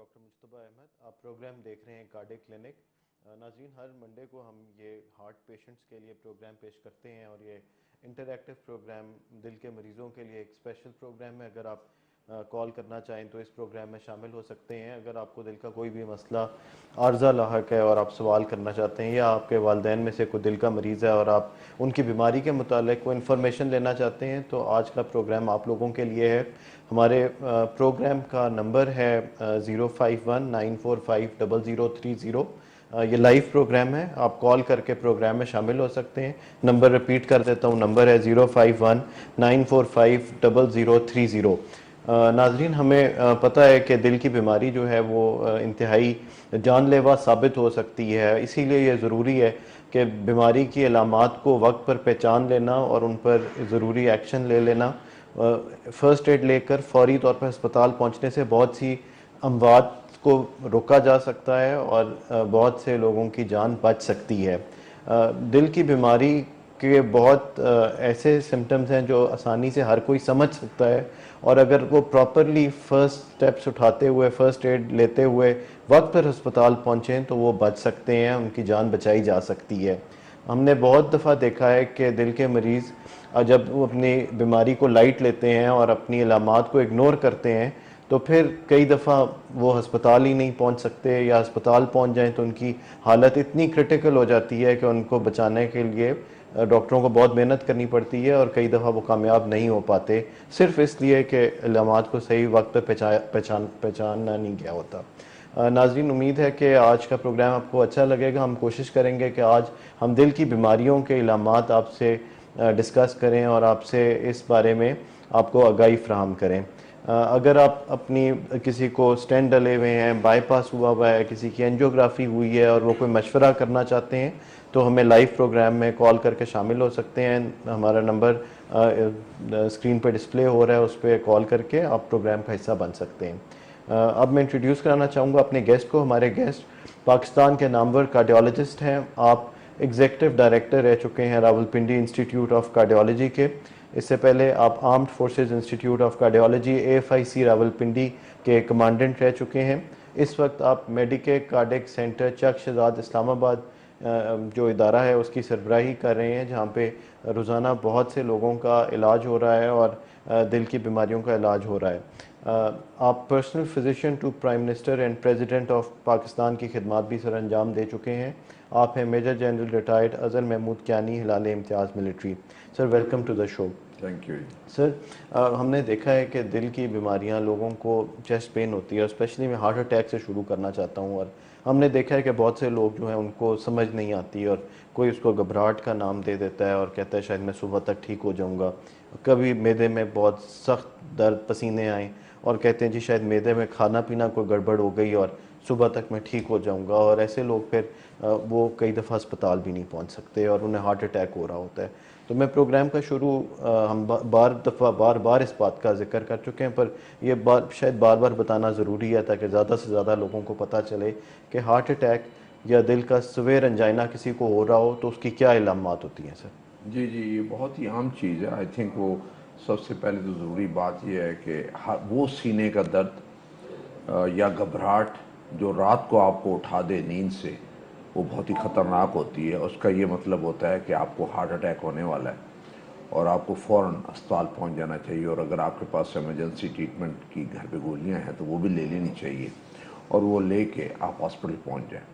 Doctor Mujtaba Ahmad. آپ programme دیکھ رہے ہیں کارڈک کلینک. ناظرین، ہر منڈے کو ہم یہ ہارٹ پیشنٹس کے لیے پروگرام پیش کرتے ہیں اور یہ انٹریکٹیو پروگرام دل کے مریضوں کے لیے ایک اسپیشل پروگرام ہے. اگر آپ کال کرنا چاہیں تو اس پروگرام میں شامل ہو سکتے ہیں. اگر آپ کو دل کا کوئی بھی مسئلہ عارضہ لاحق ہے اور آپ سوال کرنا چاہتے ہیں، یا آپ کے والدین میں سے کوئی دل کا مریض ہے اور آپ ان کی بیماری کے متعلق کوئی انفارمیشن لینا چاہتے ہیں، تو آج کا پروگرام آپ لوگوں کے لیے ہے. ہمارے پروگرام کا نمبر ہے 05194500030. یہ لائیو پروگرام ہے، آپ کال کر کے پروگرام میں شامل ہو سکتے ہیں. نمبر ریپیٹ کر دیتا ہوں، نمبر ہے 05194500030. ناظرین، ہمیں پتہ ہے کہ دل کی بیماری جو ہے وہ انتہائی جان لیوا ثابت ہو سکتی ہے. اسی لیے یہ ضروری ہے کہ بیماری کی علامات کو وقت پر پہچان لینا اور ان پر ضروری ایکشن لے لینا. فرسٹ ایڈ لے کر فوری طور پر ہسپتال پہنچنے سے بہت سی اموات کو روکا جا سکتا ہے اور بہت سے لوگوں کی جان بچ سکتی ہے. دل کی بیماری کے بہت ایسے سمٹمز ہیں جو آسانی سے ہر کوئی سمجھ سکتا ہے، اور اگر وہ پراپرلی فرسٹ سٹیپس اٹھاتے ہوئے، فرسٹ ایڈ لیتے ہوئے وقت پر ہسپتال پہنچیں تو وہ بچ سکتے ہیں، ان کی جان بچائی جا سکتی ہے. ہم نے بہت دفعہ دیکھا ہے کہ دل کے مریض جب وہ اپنی بیماری کو لائٹ لیتے ہیں اور اپنی علامات کو اگنور کرتے ہیں تو پھر کئی دفعہ وہ ہسپتال ہی نہیں پہنچ سکتے، یا ہسپتال پہنچ جائیں تو ان کی حالت اتنی کرٹیکل ہو جاتی ہے کہ ان کو بچانے کے لیے ڈاکٹروں کو بہت محنت کرنی پڑتی ہے، اور کئی دفعہ وہ کامیاب نہیں ہو پاتے، صرف اس لیے کہ علامات کو صحیح وقت پہ پہچانا نہیں گیا ہوتا. ناظرین، امید ہے کہ آج کا پروگرام آپ کو اچھا لگے گا. ہم کوشش کریں گے کہ آج ہم دل کی بیماریوں کے علامات آپ سے ڈسکس کریں اور آپ سے اس بارے میں آپ کو آگاہی فراہم کریں. اگر آپ اپنی کسی کو اسٹینٹ ڈلے ہوئے ہیں، بائی پاس ہوا ہے، کسی کی اینجیوگرافی ہوئی ہے اور وہ کوئی مشورہ کرنا چاہتے ہیں تو ہمیں لائیو پروگرام میں کال کر کے شامل ہو سکتے ہیں. ہمارا نمبر اسکرین پہ ڈسپلے ہو رہا ہے، اس پہ کال کر کے آپ پروگرام کا حصہ بن سکتے ہیں. اب میں انٹروڈیوس کرانا چاہوں گا اپنے گیسٹ کو. ہمارے گیسٹ پاکستان کے نامور کارڈیالوجسٹ ہیں. آپ ایگزیکٹو ڈائریکٹر رہ چکے ہیں راولپنڈی انسٹیٹیوٹ آف کارڈیالوجی کے. اس سے پہلے آپ armed forces institute of cardiology AFIC Rawalpindi کے کمانڈنٹ رہ چکے ہیں. اس وقت آپ میڈیکے کارڈک سینٹر چک شہزاد اسلام آباد جو ادارہ ہے اس کی سربراہی کر رہے ہیں، جہاں پہ روزانہ بہت سے لوگوں کا علاج ہو رہا ہے اور دل کی بیماریوں کا علاج ہو رہا ہے. آپ personal physician to prime minister and president of Pakistan کی خدمات بھی سر انجام دے چکے ہیں. آپ ہیں major general retired Azhar Mahmood Kiani, Hilal Imtiaz military. Sir, welcome to the show. Thank you. Sir, ہم نے دیکھا ہے کہ دل کی بیماریاں لوگوں کو چیسٹ پین ہوتی ہے، اسپیشلی میں ہارٹ اٹیک سے شروع کرنا چاہتا ہوں. اور ہم نے دیکھا ہے کہ بہت سے لوگ جو ہیں ان کو سمجھ نہیں آتی، اور کوئی اس کو گھبراہٹ کا نام دے دیتا ہے اور کہتا ہے شاید میں صبح تک ٹھیک ہو جاؤں گا. کبھی معدے میں بہت سخت درد، پسینے آئیں اور کہتے ہیں جی شاید معدے میں کھانا پینا کوئی گڑبڑ ہو گئی اور صبح تک میں ٹھیک ہو جاؤں گا. اور ایسے لوگ پھر وہ کئی دفعہ اسپتال بھی نہیں پہنچ سکتے اور انہیں ہارٹ اٹیک ہو رہا ہوتا ہے. تو میں پروگرام کا شروع ہم بار بار اس بات کا ذکر کر چکے ہیں، پر یہ بات شاید بار بار بتانا ضروری ہے تاکہ زیادہ سے زیادہ لوگوں کو پتہ چلے کہ ہارٹ اٹیک یا دل کا سویر انجائنا کسی کو ہو رہا ہو تو اس کی کیا علامات ہوتی ہیں. سر جی یہ بہت ہی عام چیز ہے. آئی تھنک وہ سب سے پہلے تو ضروری بات یہ ہے کہ وہ سینے کا درد یا گھبراہٹ جو رات کو آپ کو اٹھا دے نیند سے، وہ بہت ہی خطرناک ہوتی ہے. اس کا یہ مطلب ہوتا ہے کہ آپ کو ہارٹ اٹیک ہونے والا ہے اور آپ کو فوراً اسپتال پہنچ جانا چاہیے. اور اگر آپ کے پاس ایمرجنسی ٹریٹمنٹ کی گھر پہ گولیاں ہیں تو وہ بھی لے لینی چاہیے، اور وہ لے کے آپ ہاسپٹل پہنچ جائیں.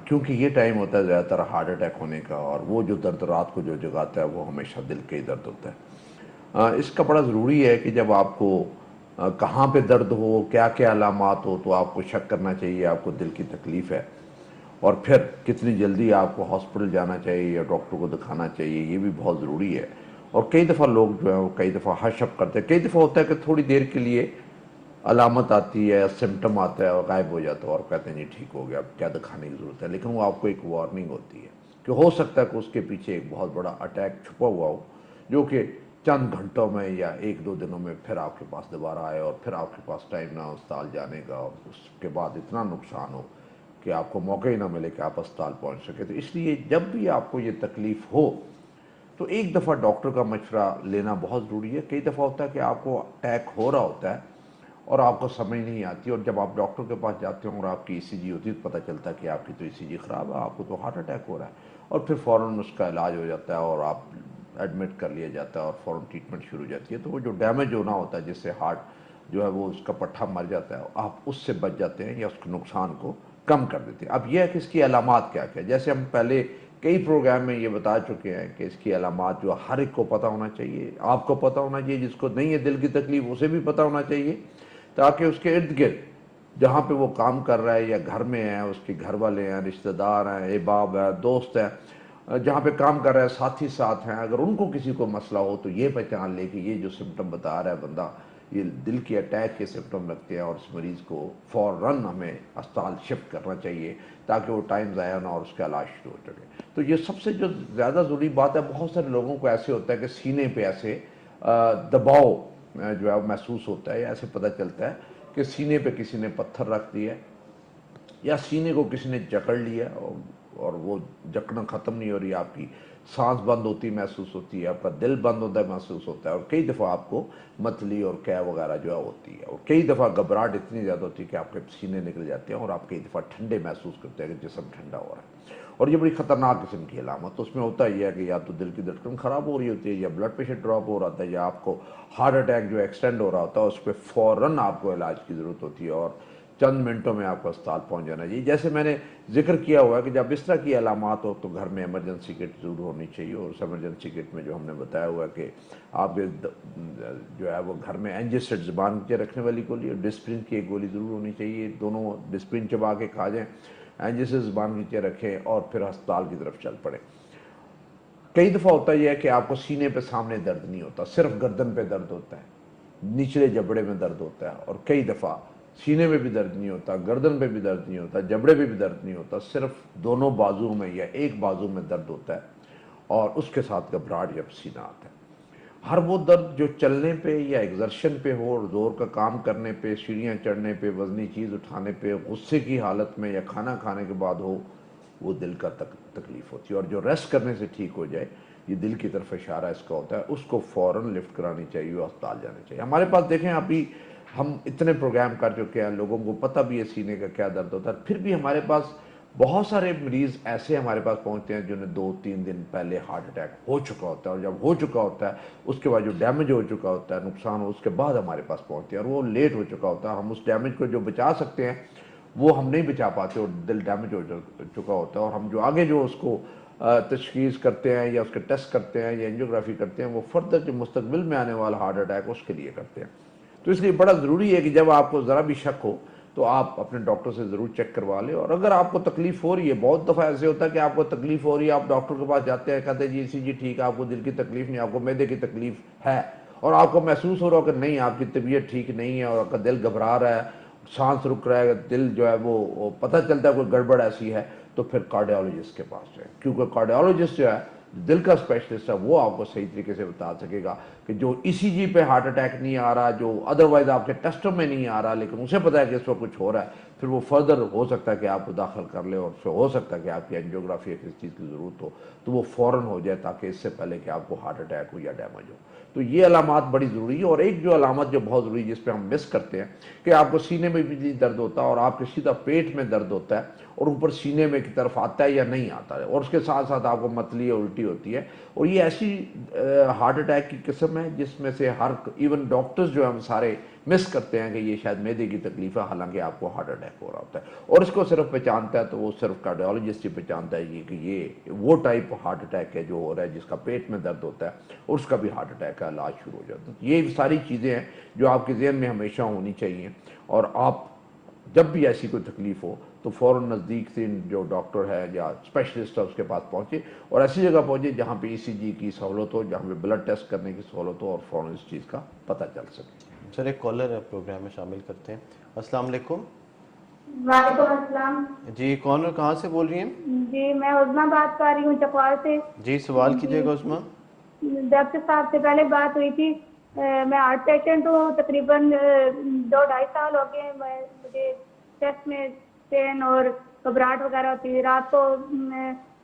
کیونکہ یہ ٹائم ہوتا ہے زیادہ تر ہارٹ اٹیک ہونے کا، اور وہ جو درد رات کو جو جگاتا ہے وہ ہمیشہ دل کے ہی درد ہوتا ہے. اس کا بڑا ضروری ہے کہ جب آپ کو کہاں پہ درد ہو، کیا کیا علامات ہو، تو آپ کو شک کرنا چاہیے آپ کو دل کی تکلیف ہے، اور پھر کتنی جلدی آپ کو ہاسپٹل جانا چاہیے یا ڈاکٹر کو دکھانا چاہیے. یہ بھی بہت ضروری ہے. اور کئی دفعہ لوگ جو ہیں وہ کئی دفعہ حشک کرتے ہیں. کئی دفعہ ہوتا ہے کہ تھوڑی دیر کے لیے علامت آتی ہے، سمٹم آتا ہے اور غائب ہو جاتا ہے اور کہتے ہیں جی ٹھیک ہو گیا، اب کیا دکھانے کی ضرورت ہے. لیکن وہ آپ کو ایک وارننگ ہوتی ہے کہ ہو سکتا ہے کہ اس کے پیچھے ایک بہت بڑا اٹیک چھپا ہوا ہو، جو کہ چند گھنٹوں میں یا ایک دو دنوں میں پھر آپ کے پاس دوبارہ آئے اور پھر آپ کے پاس ٹائم نہ ہو اسپتال جانے کا، اور اس کے بعد اتنا نقصان ہو کہ آپ کو موقع ہی نہ ملے کہ آپ اسپتال پہنچ سکے. تو اس لیے جب بھی آپ کو یہ تکلیف ہو تو ایک دفعہ ڈاکٹر کا مشورہ لینا بہت ضروری ہے. کئی دفعہ ہوتا ہے کہ آپ کو اٹیک ہو رہا ہوتا ہے اور آپ کو سمجھ نہیں آتی, اور جب آپ ڈاکٹر کے پاس جاتے ہیں اور آپ کی ای سی جی ہوتی ہے تو پتہ چلتا ہے کہ آپ کی تو ای سی جی خراب ہے, آپ کو تو ہارٹ اٹیک ہو رہا ہے, اور پھر فوراً اس کا علاج ہو جاتا ہے اور آپ ایڈمٹ کر لیا جاتا ہے اور فوراً ٹریٹمنٹ شروع ہو جاتی ہے. تو وہ جو ڈیمیج ہونا ہوتا ہے جس سے ہارٹ جو ہے وہ اس کا پٹھا مر جاتا ہے, آپ اس سے بچ جاتے ہیں یا اس کے نقصان کو کم کر دیتے ہیں. اب یہ ہے کہ اس کی علامات کیا کیا, جیسے ہم پہلے کئی پروگرام میں یہ بتا چکے ہیں کہ اس کی علامات جو ہر ایک کو پتہ ہونا چاہیے, آپ کو پتہ ہونا چاہیے, جس کو نہیں ہے دل کی تکلیف اسے بھی پتہ ہونا چاہیے, تاکہ اس کے ارد گرد جہاں پہ وہ کام کر رہا ہے یا گھر میں ہے, اس کے گھر والے ہیں, رشتہ دار ہیں, احباب ہیں, دوست ہیں, جہاں پہ کام کر رہا ہے ساتھی ساتھ ہیں, اگر ان کو کسی کو مسئلہ ہو تو یہ پہچان لے کہ یہ جو سمٹم بتا رہا ہے بندہ یہ دل کے اٹیک کے سمٹم لگتے ہیں, اور اس مریض کو فوراً ہمیں اسپتال شفٹ کرنا چاہیے تاکہ وہ ٹائم ضائع نہ اور اس کا علاج شروع ہو سکے. تو یہ سب سے جو زیادہ ضروری بات ہے, بہت سارے لوگوں کو ایسے ہوتا ہے کہ سینے پہ ایسے دباؤ جو ہے محسوس ہوتا ہے, یا ایسے پتہ چلتا ہے کہ سینے پہ کسی نے پتھر رکھ دیا ہے یا سینے کو کسی نے جکڑ لیا اور وہ جکڑنا ختم نہیں ہو رہی, آپ کی سانس بند ہوتی محسوس ہوتی ہے, آپ کا دل بند ہوتا ہے محسوس ہوتا ہے, اور کئی دفعہ آپ کو متلی اور قے وغیرہ جو ہے ہوتی ہے, اور کئی دفعہ گھبراہٹ اتنی زیادہ ہوتی ہے کہ آپ کے سینے نکل جاتے ہیں اور آپ کئی دفعہ ٹھنڈے محسوس کرتے ہیں کہ جسم ٹھنڈا ہو رہا ہے. اور یہ بڑی خطرناک قسم کی علامت, تو اس میں ہوتا یہ ہے کہ یا تو دل کی دھڑکن خراب ہو رہی ہوتی ہے, یا بلڈ پریشر ڈراپ ہو رہا ہے, یا آپ کو ہارٹ اٹیک جو ایکسٹینڈ ہو رہا ہوتا ہے, اس پہ فوراً آپ کو علاج کی ضرورت ہوتی ہے اور چند منٹوں میں آپ کو اسپتال پہنچ جانا چاہیے. جیسے میں نے ذکر کیا ہوا ہے کہ جب اس طرح کی علامات ہو تو گھر میں ایمرجنسی کٹ ضرور ہونی چاہیے, اور اس ایمرجنسی کٹ میں جو ہم نے بتایا ہوا ہے کہ آپ کے جو ہے وہ گھر میں اینجیسڈ زبان کے رکھنے والی گولی اور ڈسپرین کی ایک گولی ضرور ہونی چاہیے, دونوں ڈسپرین چبا کے کھا جائیں, اینجیسڈ زبان نیچے رکھیں اور پھر ہسپتال کی طرف چل پڑیں. کئی دفعہ ہوتا یہ ہے کہ آپ کو سینے پہ سامنے درد نہیں ہوتا, صرف گردن پہ درد ہوتا ہے, نچلے جبڑے میں درد ہوتا ہے, اور کئی دفعہ سینے میں بھی درد نہیں ہوتا, گردن پہ بھی درد نہیں ہوتا, جبڑے پہ بھی درد نہیں ہوتا, صرف دونوں بازو میں یا ایک بازو میں درد ہوتا ہے, اور اس کے ساتھ گھبراہٹ یا پسینہ آتا ہے. ہر وہ درد جو چلنے پہ یا ایگزرشن پہ ہو, اور زور کا کام کرنے پہ, سیڑھیاں چڑھنے پہ, وزنی چیز اٹھانے پہ, غصے کی حالت میں یا کھانا کھانے کے بعد ہو, وہ دل کا تکلیف ہوتی ہے. اور جو ریسٹ کرنے سے ٹھیک ہو جائے, یہ دل کی طرف اشارہ اس کا ہوتا ہے, اس کو فوراً لفٹ کرانی چاہیے اور اسپتال جانا چاہیے. ہمارے پاس دیکھیں ابھی ہم اتنے پروگرام کر چکے ہیں, لوگوں کو پتہ بھی ہے سینے کا کیا درد ہوتا ہے, پھر بھی ہمارے پاس بہت سارے مریض ایسے ہمارے پاس پہنچتے ہیں جنہیں 2-3 دن پہلے ہارٹ اٹیک ہو چکا ہوتا ہے, اور جب ہو چکا ہوتا ہے اس کے بعد جو ڈیمیج ہو چکا ہوتا ہے, نقصان ہو, اس کے بعد ہمارے پاس پہنچتے ہیں, اور وہ لیٹ ہو چکا ہوتا ہے. ہم اس ڈیمیج کو جو بچا سکتے ہیں وہ ہم نہیں بچا پاتے, اور دل ڈیمیج ہو چکا ہوتا ہے, اور ہم جو آگے جو اس کو تشخیص کرتے ہیں یا اس کے ٹیسٹ کرتے ہیں یا انجیوگرافی کرتے ہیں, وہ فردر جو مستقبل میں آنے والا ہارٹ اٹیک اس کے لیے کرتے ہیں. تو اس لیے بڑا ضروری ہے کہ جب آپ کو ذرا بھی شک ہو تو آپ اپنے ڈاکٹر سے ضرور چیک کروا لیں. اور اگر آپ کو تکلیف ہو رہی ہے, بہت دفعہ ایسے ہوتا ہے کہ آپ کو تکلیف ہو رہی ہے, آپ ڈاکٹر کے پاس جاتے ہیں, کہتے ہیں جی سی جی ٹھیک ہے, آپ کو دل کی تکلیف نہیں, آپ کو معدے کی تکلیف ہے, اور آپ کو محسوس ہو رہا ہو کہ نہیں آپ کی طبیعت ٹھیک نہیں ہے, اور آپ کا دل گھبرا رہا ہے, سانس رک رہا ہے, دل جو ہے وہ پتہ چلتا ہے کوئی گڑبڑ ایسی ہے, تو پھر کارڈیالوجسٹ کے پاس جائیں, کیونکہ کارڈیالوجسٹ جو ہے دل کا اسپیشلسٹ ہے, وہ آپ کو صحیح طریقے سے بتا سکے گا کہ جو ای سی جی پہ ہارٹ اٹیک نہیں آ رہا, جو ادروائز آپ کے ٹیسٹوں میں نہیں آ رہا, لیکن اسے پتا ہے کہ اس وقت کچھ ہو رہا ہے, پھر وہ فردر ہو سکتا ہے کہ آپ کو داخل کر لے, اور ہو سکتا ہے کہ آپ کی اینجیوگرافی یا کسی چیز کی ضرورت ہو تو وہ فوراً ہو جائے, تاکہ اس سے پہلے کہ آپ کو ہارٹ اٹیک ہو یا ڈیمیج ہو. تو یہ علامات بڑی ضروری ہے. اور ایک جو علامت جو بہت ضروری ہے جس پہ ہم مس کرتے ہیں کہ آپ کو سینے میں بھی درد ہوتا ہے, اور آپ کے سیدھا پیٹ میں درد ہوتا ہے, اور اوپر سینے میں کی طرف آتا ہے یا نہیں آتا ہے, اور اس کے ساتھ ساتھ آپ کو متلی یا الٹی ہوتی ہے. اور یہ ایسی ہارٹ اٹیک کی قسم ہے جس میں سے ایون ڈاکٹرز جو ہم سارے مس کرتے ہیں کہ یہ شاید معدے کی تکلیف ہے, حالانکہ آپ کو ہارٹ اٹیک ہو رہا ہوتا ہے, اور اس کو صرف پہچانتا ہے تو وہ صرف کارڈیالوجسٹ ہی پہچانتا ہے یہ کہ یہ وہ ٹائپ ہارٹ اٹیک ہے جو ہو رہا ہے, جس کا پیٹ میں درد ہوتا ہے, اور اس کا بھی ہارٹ اٹیک کا علاج شروع ہو جاتا ہے. یہ ساری چیزیں ہیں جو آپ کے ذہن میں ہمیشہ ہونی چاہیے, اور آپ جب بھی ایسی کوئی تکلیف ہو تو فوراً نزدیک سے جو ڈاکٹر ہے یا اسپیشلسٹ ہے اس کے پاس پہنچے, اور ایسی جگہ پہنچے جہاں پہ ای سی جی کی سہولت ہو, جہاں پہ بلڈ ٹیسٹ کرنے کی سہولت ہو, اور فوراً اس چیز کا پتہ چل سکے. سر ایک کالر پروگرام میں شامل کرتے ہیں. السلام علیکم. وعلیکم السلام. جی کون اور کہاں سے بول رہی ہیں؟ جی میں عظمیٰ بات کر رہی ہوں چکوال سے. جی سوال کیجیے جی گا عظمیٰ. ڈاکٹر صاحب سے پہلے بات ہوئی تھی, میں ہارٹ پیشنٹ ہوں, تقریباً 2-2.5 سال ہو گئے. مجھے چیسٹ میں پین اور گھبراہٹ وغیرہ ہوتی ہے. رات کو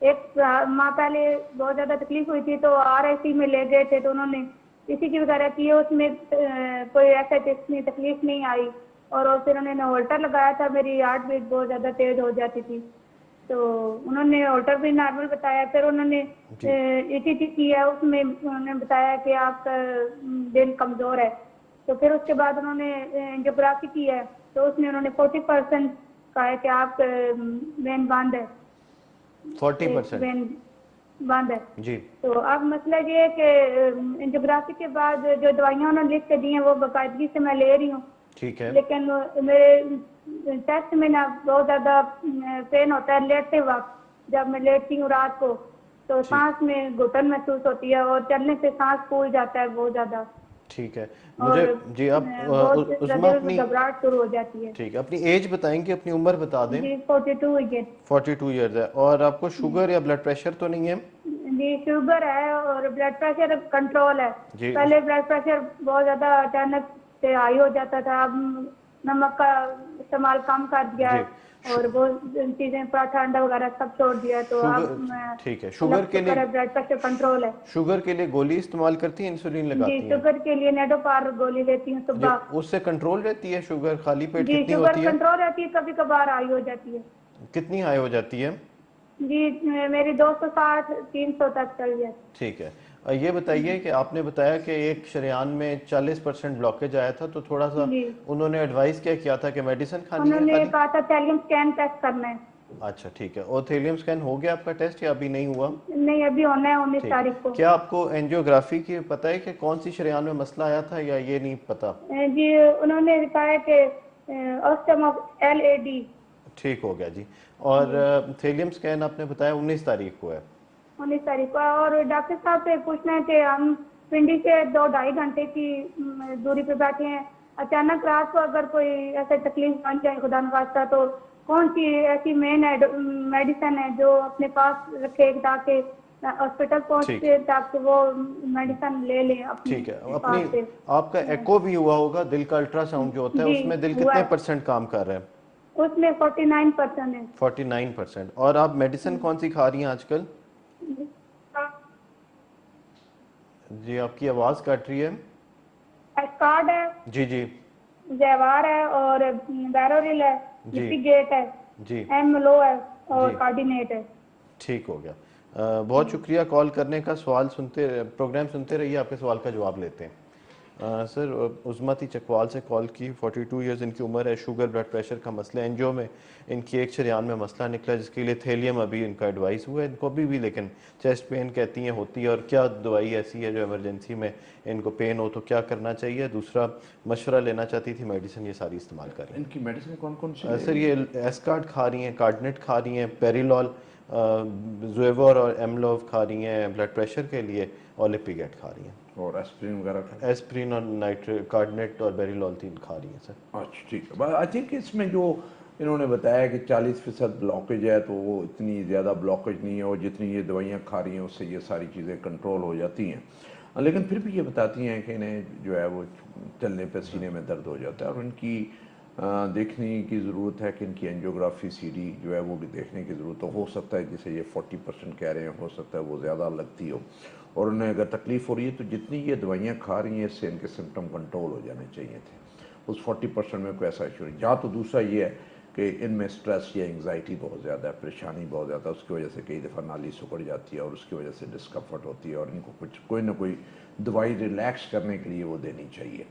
1 ماہ پہلے بہت زیادہ تکلیف ہوئی تھی تو RIC میں لے گئے تھے, تو انہوں نے اسی کی وغیرہ کی ہے, اس میں کوئی ایسا تکلیف نہیں آئی. اور پھر انہوں نے ہولٹر لگایا تھا, میری ہارٹ بیٹ بہت زیادہ تیز ہو جاتی تھی, تو انہوں نے ہولٹر بھی نارمل بتایا. پھر انہوں نے ای ٹی ٹی کی ہے, اس میں انہوں نے بتایا کہ آپ کا دل کمزور ہے. تو پھر اس کے بعد انہوں نے انجیوگرافی کی ہے, تو اس میں انہوں نے 40% کہا ہے کہ آپ وین بند ہے, 40%. وین بند ہے. جی تو اب مسئلہ یہ ہے کہ انجیوگرافی کے بعد جو دوائیاں انہوں نے لکھ کے دی ہیں وہ باقاعدگی سے میں لے رہی ہوں, ٹھیک ہے. لیکن میرے چیسٹ میں نا بہت زیادہ پین ہوتا ہے لیٹتے وقت. جب میں لیٹتی ہوں رات کو تو سانس میں گھٹن محسوس ہوتی ہے, اور چلنے سے سانس پھول جاتا ہے بہت زیادہ, ٹھیک ہے. اور مجھے جی آپ بہت عظمیٰ زیادہ اپنی گھبراہٹ شروع ہو جاتی ہے. ٹھیک ہے اپنی ایج بتائیں گے, اپنی عمر بتا دیں. جی 42 ہوئی ہے. 42 ایئرز ہے. اور آپ کو شوگر یا بلڈ پریشر تو نہیں ہے؟ جی شوگر ہے اور بلڈ پریشر کنٹرول ہے. جی پہلے بلڈ پریشر بہت زیادہ اچانک سے ہائی ہو جاتا تھا, اب نمک کا استعمال کم کر دیا ہے جی اور بہت چیزیں پراٹھا انڈا وغیرہ سب چھوڑ دیا ہے, تو اب شوگر ٹھیک ہے. اللہ شوگر کا کے شکر لیے ہے بلڈ پریشر کنٹرول ہے. شوگر کے لیے گولی استعمال کرتی ہیں, انسولین جی لگاتی ہیں؟ شوگر کے لیے نیڈو پار گولی لیتی ہوں جی صبح. اس سے کنٹرول رہتی ہے شوگر؟ خالی پیٹ جی کتنی شوگر ہوتی ہے؟ کنٹرول رہتی ہے, کبھی کبھار ہائی ہو جاتی ہے. کتنی ہائی ہو جاتی ہے؟ جی میری 260 300 تک چل جاتی. ٹھیک ہے. یہ بتائیے کہ آپ نے بتایا کہ ایک شریان میں 40% بلاکیج آیا تھا, تو تھوڑا سا جی انہوں نے ایڈوائز کیا کیا تھا کہ میڈیسن کھانی انہوں ہے نے خالی؟ کہا تھا تھیلیم اسکین ٹیسٹ کرنا ہے. اچھا ٹھیک ہے. اور تھیلیم سکین ہو گیا آپ کا ٹیسٹ یا ابھی نہیں ہوا؟ نہیں ابھی ہونا ہے 19 ٹھیک ہے. تاریخ کو. کیا آپ کو اینجیوگرافی کی پتہ ہے کہ کون سی شریان میں مسئلہ آیا تھا, یا یہ نہیں پتہ؟ جی انہوں نے بتایا کہ LAD. ٹھیک ہو گیا جی. اور تھیلیم سکین آپ نے بتایا 19 تاریخ کو ہے. 19 تاریخ کو. اور ڈاکٹر صاحب سے پوچھنا ہے کہ ہم پنڈی سے 2-2.5 گھنٹے کی دوری پہ بیٹھے ہیں, اچانک رات کو اگر کوئی ایسے تکلیف بن جائے خدا نخواستہ, تو کون سی ایسی مین میڈیسن ہے جو اپنے پاس رکھے تاکہ ہاسپٹل ٹھیک پہنچتے تاکہ وہ میڈیسن لے لیں اپنے ٹھیک ہے. پاس اپنی سے. آپ کا ایکو بھی ہوا ہوگا, دل کا الٹرا ساؤنڈ جو ہوتا ہے, جی اس میں دل ہوا کتنے ہے, پرسنٹ کام کر رہا ہے؟ اس میں 49% ہے. 49%. اور آپ میڈیسن کون سی کھا رہی ہیں آج کل؟ جی آپ کی آواز کٹ رہی ہے. اسکارڈ ہے, جی جی جیوار ہے, اور بیروریل ہے, جی جپی گیٹ ہے, جی ایم لو ہے, اور جی کارڈینیٹ ہے. ٹھیک ہو گیا. بہت شکریہ کال کرنے کا. سوال سنتے پروگرام سنتے رہیے, آپ کے سوال کا جواب لیتے ہیں. سر عظمتی چکوال سے کال کی. 42 ایئرز ان کی عمر ہے. شوگر بلڈ پریشر کا مسئلہ, اینجیو میں ان کی ایک شریان میں مسئلہ نکلا, جس کے لیے تھیلیم ابھی ان کا ایڈوائز ہوا ہے ان کو بھی لیکن چیسٹ پین کہتی ہیں ہوتی ہے. اور کیا دوائی ایسی ہے جو ایمرجنسی میں ان کو پین ہو تو کیا کرنا چاہیے؟ دوسرا مشورہ لینا چاہتی تھی, میڈیسن یہ ساری استعمال کر رہی ان کی میڈیسن کون کون سی ہیں. لے سر رہی ہیں؟ یہ ایسکارڈ کھا رہی ہیں, کارڈنیٹ کھا رہی ہیں, پیریلول, زویور اور ایملوو کھا رہی ہیں بلڈ پریشر کے لیے, اور لپیگیٹ کھا رہی ہیں, اور ایسپرین وغیرہ کا؟ ایسپرین اور کارڈنیٹ اور بیریلول 3 کھا رہی ہیں سر. اچھا ٹھیک ہے. آئی تھنک اس میں جو انہوں نے بتایا کہ 40% بلاکیج ہے, تو وہ اتنی زیادہ بلاکیج نہیں ہے, اور جتنی یہ دوائیاں کھا رہی ہیں اس سے یہ ساری چیزیں کنٹرول ہو جاتی ہیں. لیکن پھر بھی یہ بتاتی ہیں کہ انہیں جو ہے وہ چلنے پہ سینے میں درد ہو جاتا ہے, اور ان کی دیکھنے کی ضرورت ہے کہ ان کی اینجیوگرافی سی ڈی جو ہے وہ بھی دیکھنے کی ضرورت ہو سکتا ہے جسے یہ 40% کہہ رہے ہیں, ہو سکتا ہے وہ زیادہ لگتی ہو, اور انہیں اگر تکلیف ہو رہی ہے تو جتنی یہ دوائیاں کھا رہی ہیں اس سے ان کے سمٹم کنٹرول ہو جانے چاہیے تھے. اس 40% میں کوئی ایسا ایشو نہیں. جہاں تو دوسرا یہ ہے کہ ان میں سٹریس یا انگزائٹی بہت زیادہ ہے, پریشانی بہت زیادہ ہے, اس کی وجہ سے کئی دفعہ نالی سکڑ جاتی ہے, اور اس کی وجہ سے ڈسکمفرٹ ہوتی ہے, اور ان کو کوئی نہ کوئی دوائی ریلیکس کرنے کے لیے وہ دینی چاہیے.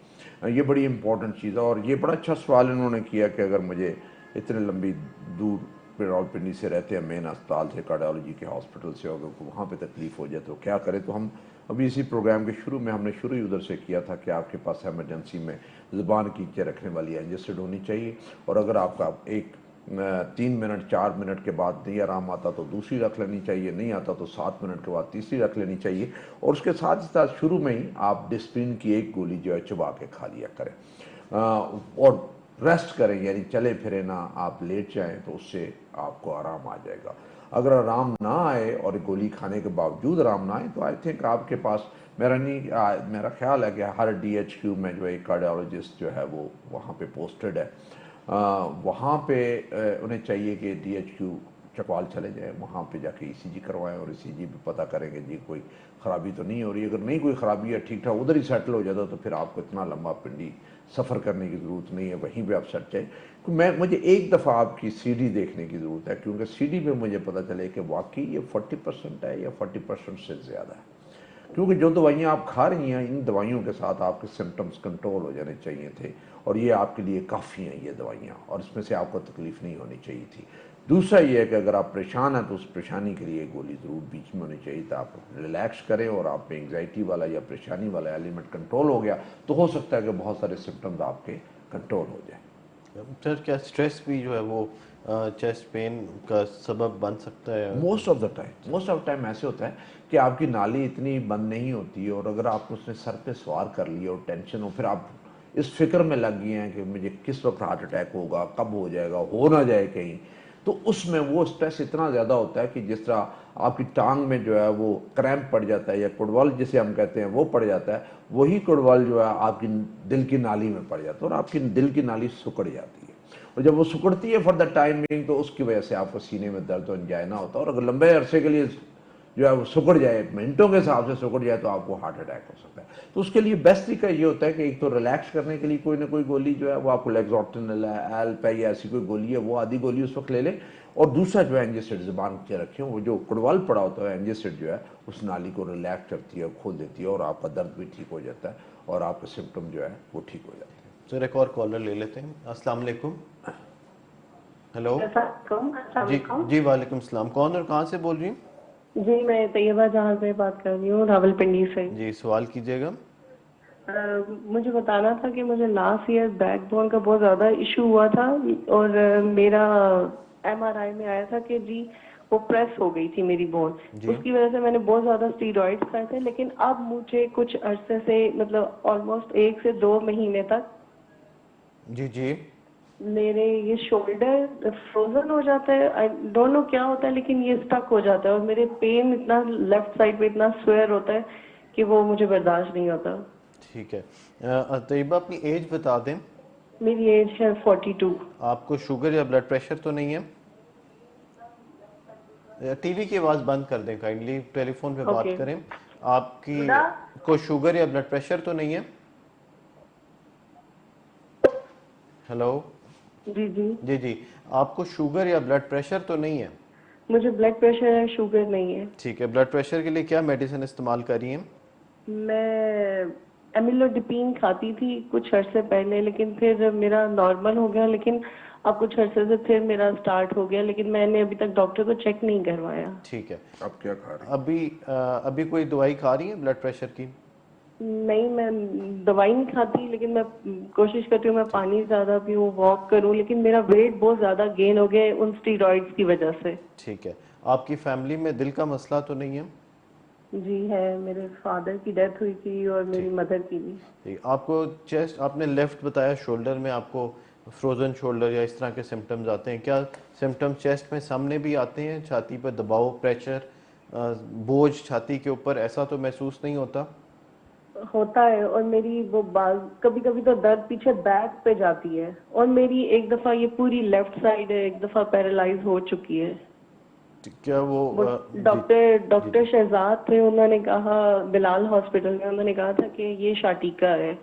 یہ بڑی امپورٹنٹ چیز ہے. اور یہ بڑا اچھا سوال انہوں نے کیا کہ اگر مجھے اتنے لمبی دور راولپنڈی سے رہتے ہیں, مین اسپتال سے, کارڈیالوجی کے ہاسپٹل سے, اگر وہاں پہ تکلیف ہو جائے تو کیا کرے. تو ہم ابھی اسی پروگرام کے شروع میں ہم نے شروع ہی ادھر سے کیا تھا کہ آپ کے پاس ایمرجنسی میں زبان کھینچے رکھنے والی اینجسڈ ہونی چاہیے, اور اگر آپ کا 3 منٹ 4 منٹ کے بعد نہیں آرام آتا تو دوسری رکھ لینی چاہیے, نہیں آتا تو 7 منٹ کے بعد تیسری رکھ لینی چاہیے, اور اس کے ساتھ ساتھ شروع میں ہی آپ ڈسپرین کی ایک گولی جو ہے چبا کے کھا لیا کریں, اور ریسٹ کریں, یعنی چلے پھرے نہ, آپ لیٹ جائیں تو اس سے آپ کو آرام آ جائے گا. اگر آرام نہ آئے اور گولی کھانے کے باوجود آرام نہ آئے تو آئی تھنک آپ کے پاس میرا خیال ہے کہ ہر DHQ میں جو ایک کارڈیالوجسٹ جو ہے وہ وہاں پہ پوسٹڈ ہے, وہاں پہ انہیں چاہیے کہ DHQ چکوال چلے جائیں, وہاں پہ جا کے ECG کروائیں اور ECG پہ پتہ کریں کہ جی کوئی خرابی تو نہیں ہو رہی. اگر نہیں کوئی خرابی ہے, ٹھیک ٹھاک ادھر ہی سیٹل ہو جاتا تو پھر آپ کو اتنا لمبا پنڈی سفر کرنے کی ضرورت نہیں ہے, وہیں پہ آپ سیٹ جائیں. مجھے ایک دفعہ آپ کی CD دیکھنے کی ضرورت ہے, کیونکہ CD پہ مجھے پتہ چلے کہ واقعی یہ 40% ہے یا 40% سے زیادہ ہے. کیونکہ جو دوائیاں آپ کھا رہی ہیں, ان دوائیوں کے ساتھ آپ کے سمٹمز کنٹرول ہو جانے چاہیے تھے, اور یہ آپ کے لیے کافی ہیں یہ دوائیاں, اور اس میں سے آپ کو تکلیف نہیں ہونی چاہیے تھی. دوسرا یہ ہے کہ اگر آپ پریشان ہیں تو اس پریشانی کے لیے گولی ضرور بیچ میں ہونی چاہیے تھا. آپ ریلیکس کریں اور آپ میں انگزائٹی والا یا پریشانی والا ایلیمنٹ کنٹرول ہو گیا تو ہو سکتا ہے کہ بہت سارے سمٹمز آپ کے کنٹرول ہو جائیں. سر کیا اسٹریس بھی جو ہے وہ چیسٹ پین کا سبب بن سکتا ہے؟ موسٹ آف دا ٹائم ایسے ہوتا ہے کہ آپ کی نالی اتنی بند نہیں ہوتی, اور اگر آپ اس نے سر پہ سوار کر لیا اور ٹینشن ہو, پھر آپ اس فکر میں لگ گئے ہیں کہ مجھے کس وقت ہارٹ اٹیک ہوگا, کب ہو جائے گا, ہو نہ جائے کہیں, تو اس میں وہ اسٹریس اتنا زیادہ ہوتا ہے کہ جس طرح آپ کی ٹانگ میں جو ہے وہ کریمپ پڑ جاتا ہے یا کڑول جسے ہم کہتے ہیں وہ پڑ جاتا ہے, وہی کڑول جو ہے آپ کی دل کی نالی میں پڑ جاتا ہے اور آپ کی دل کی نالی سکڑ جاتی ہے. اور جب وہ سکڑتی ہے فار دا ٹائم بینگ تو اس کی وجہ سے آپ کو سینے میں درد و انجائنا ہوتا ہے, اور اگر لمبے عرصے کے لیے جو ہے وہ سکڑ جائے, منٹوں کے حساب سے سکڑ جائے, تو آپ کو ہارٹ اٹیک ہو سکتا ہے. تو اس کے لیے بیسٹ طریقہ یہ ہوتا ہے کہ ایک تو ریلیکس کرنے کے لیے کوئی نہ کوئی گولی جو ہے وہ آپ کو لیگزوٹنل ہے, ایلپ ہے, یا ایسی کوئی گولی ہے وہ آدھی گولی اس وقت لے لیں, اور دوسرا جو ہے اینجیسڈ زبان کے رکھیں, وہ جو کڑوال پڑا ہوتا ہے اینجیسڈ جو ہے اس نالی کو ریلیکس کرتی ہے, کھول دیتی ہے, اور آپ کا درد بھی ٹھیک ہو جاتا ہے اور آپ کا سمٹم جو ہے وہ ٹھیک ہو جاتے ہیں. سر ایک اور کالر لے لیتے ہیں. السلام علیکم. ہیلو. السلام جی علیکم. جی وعلیکم السلام. کون اور کہاں سے بول رہی ہیں؟ جی میں طیبہ جہاں سے بات کر رہی ہوں, راول پنڈی سے. جی سوال کیجیے گا. مجھے بتانا تھا کہ مجھے لاسٹ ایئر بیک بون کا بہت زیادہ ایشو ہوا تھا, اور میرا MRI میں آیا تھا کہ جی وہ پریس ہو گئی تھی میری بون. جی اس کی وجہ سے میں نے بہت زیادہ اسٹیرائڈس کھائے تھے, لیکن اب مجھے کچھ عرصے سے مطلب آلموسٹ 1 سے 2 مہینے تک جی جی میرے یہ شولڈر فروزن ہو جاتا ہے. آئی ڈونٹ نو کیا ہوتا ہے, لیکن یہ اسٹک ہو جاتا ہے, اور میرے پین اتنا لیفٹ سائڈ پہ اتنا سویئر ہوتا ہے کہ وہ مجھے برداشت نہیں ہوتا. ٹھیک ہے. طیبہ اپنی ایج بتا دیں. میری ایج ہے 42. آپ کو شوگر یا بلڈ پریشر تو نہیں ہے؟ ٹی وی کی آواز بند کر دیں کائنڈلی, ٹیلی فون پہ بات اوکے. کریں. آپ کی کو شوگر یا بلڈ پریشر تو نہیں ہے؟ ہیلو. جی جی جی جی آپ کو شوگر یا بلڈ پریشر تو نہیں ہے؟ مجھے بلڈ پریشر ہے, شوگر نہیں ہے. ٹھیک ہے. بلڈ پریشر کے لیے کیا میڈیسن استعمال کر رہی ہیں؟ میں ایمیلوڈپین کھاتی تھی کچھ عرصے پہلے, لیکن پھر میرا نارمل ہو گیا, لیکن اب کچھ عرصے سے پھر میرا سٹارٹ ہو گیا, لیکن میں نے ابھی تک ڈاکٹر کو چیک نہیں کروایا. ٹھیک ہے. اب کیا کھا رہی ہیں؟ ابھی کوئی دوائی کھا رہی ہیں بلڈ پریشر کی؟ نہیں, میں دوائی نہیں کھاتی, لیکن میں کوشش کرتی ہوں میں پانی زیادہ پیوں, واک کروں, لیکن میرا ویٹ بہت زیادہ گین ہو گیا ہے ان اسٹیرائڈس کی وجہ سے. ٹھیک ہے. آپ کی فیملی میں دل کا مسئلہ تو نہیں ہے؟ جی ہے, میرے فادر کی ڈیتھ ہوئی تھی اور میری مدر کی بھی. ٹھیک. آپ کو چیسٹ, آپ نے لیفٹ بتایا, شولڈر میں آپ کو فروزن شولڈر یا اس طرح کے سمٹمز آتے ہیں, کیا سمٹمز چیسٹ میں سامنے بھی آتے ہیں؟ چھاتی پر دباؤ, پریشر, بوجھ چھاتی کے اوپر, ایسا تو محسوس نہیں ہوتا؟ ہوتا ہے, اور میری وہ کبھی کبھی تو درد پیچھے بیک پہ جاتی ہے, اور میری ایک دفعہ یہ پوری لیفٹ سائڈ ہے, ایک دفعہ پیرالائز ہو چکی ہے. کیا وہ ڈاکٹر شہزاد تھے, انہوں نے کہا بلال ہاسپٹل میں, انہوں نے کہا تھا کہ یہ شاٹیکا ہے,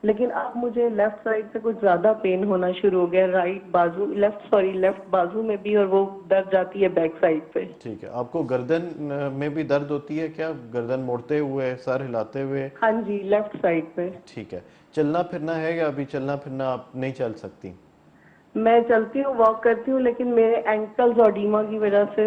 لیکن اب مجھے لیفٹ سائڈ سے کچھ زیادہ پین ہونا شروع ہو گیا, لیفٹ بازو میں بھی, اور وہ درد جاتی ہے بیک سائڈ پہ. ٹھیک ہے. آپ کو گردن میں بھی درد ہوتی ہے کیا؟ گردن موڑتے ہوئے, سر ہلاتے ہوئے؟ ہاں جی, لیفٹ سائڈ پہ. ٹھیک ہے. چلنا پھرنا ہے یا ابھی چلنا پھرنا آپ نہیں چل سکتی؟ میں چلتی ہوں, واک کرتی ہوں, لیکن میرے اینکلز اور ڈیما کی وجہ سے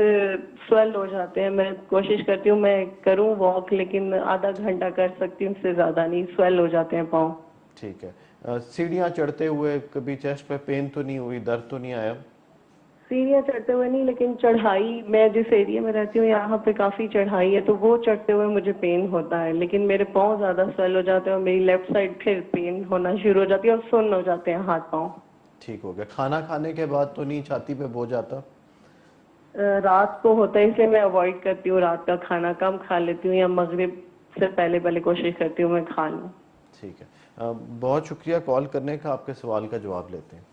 سویل ہو جاتے ہیں. میں کوشش کرتی ہوں میں کروں واک, لیکن آدھا گھنٹہ کر سکتی ہوں, اس سے زیادہ نہیں, سویل ہو جاتے ہیں پاؤں. ٹھیک ہے. سیڑھیاں چڑھتے ہوئے کبھی چیسٹ پہ پین تو نہیں ہوئی, درد تو نہیں آیا؟ سیڑھیاں چڑھتے ہوئے نہیں, لیکن چڑھائی, میں جس ایریا میں رہتی ہوں یہاں پہ کافی چڑھائی ہے, تو وہ چڑھتے ہوئے مجھے پین ہوتا ہے, لیکن میرے پاؤں زیادہ سویل ہو جاتے ہیں, اور میری لیفٹ سائڈ پھر پین ہونا شروع ہو جاتی ہے, اور سن ہو جاتے ہیں ہاتھ پاؤں. ٹھیک ہو گیا. کھانا کھانے کے بعد تو نہیں چھاتی پہ بوجھ آتا؟ رات کو ہوتا ہے, اس لیے میں اوائڈ کرتی ہوں, رات کا کھانا کم کھا لیتی ہوں, یا مغرب سے پہلے کوشش کرتی ہوں میں کھا لوں. ٹھیک ہے. بہت شکریہ کال کرنے کا. آپ کے سوال کا جواب لیتے ہیں.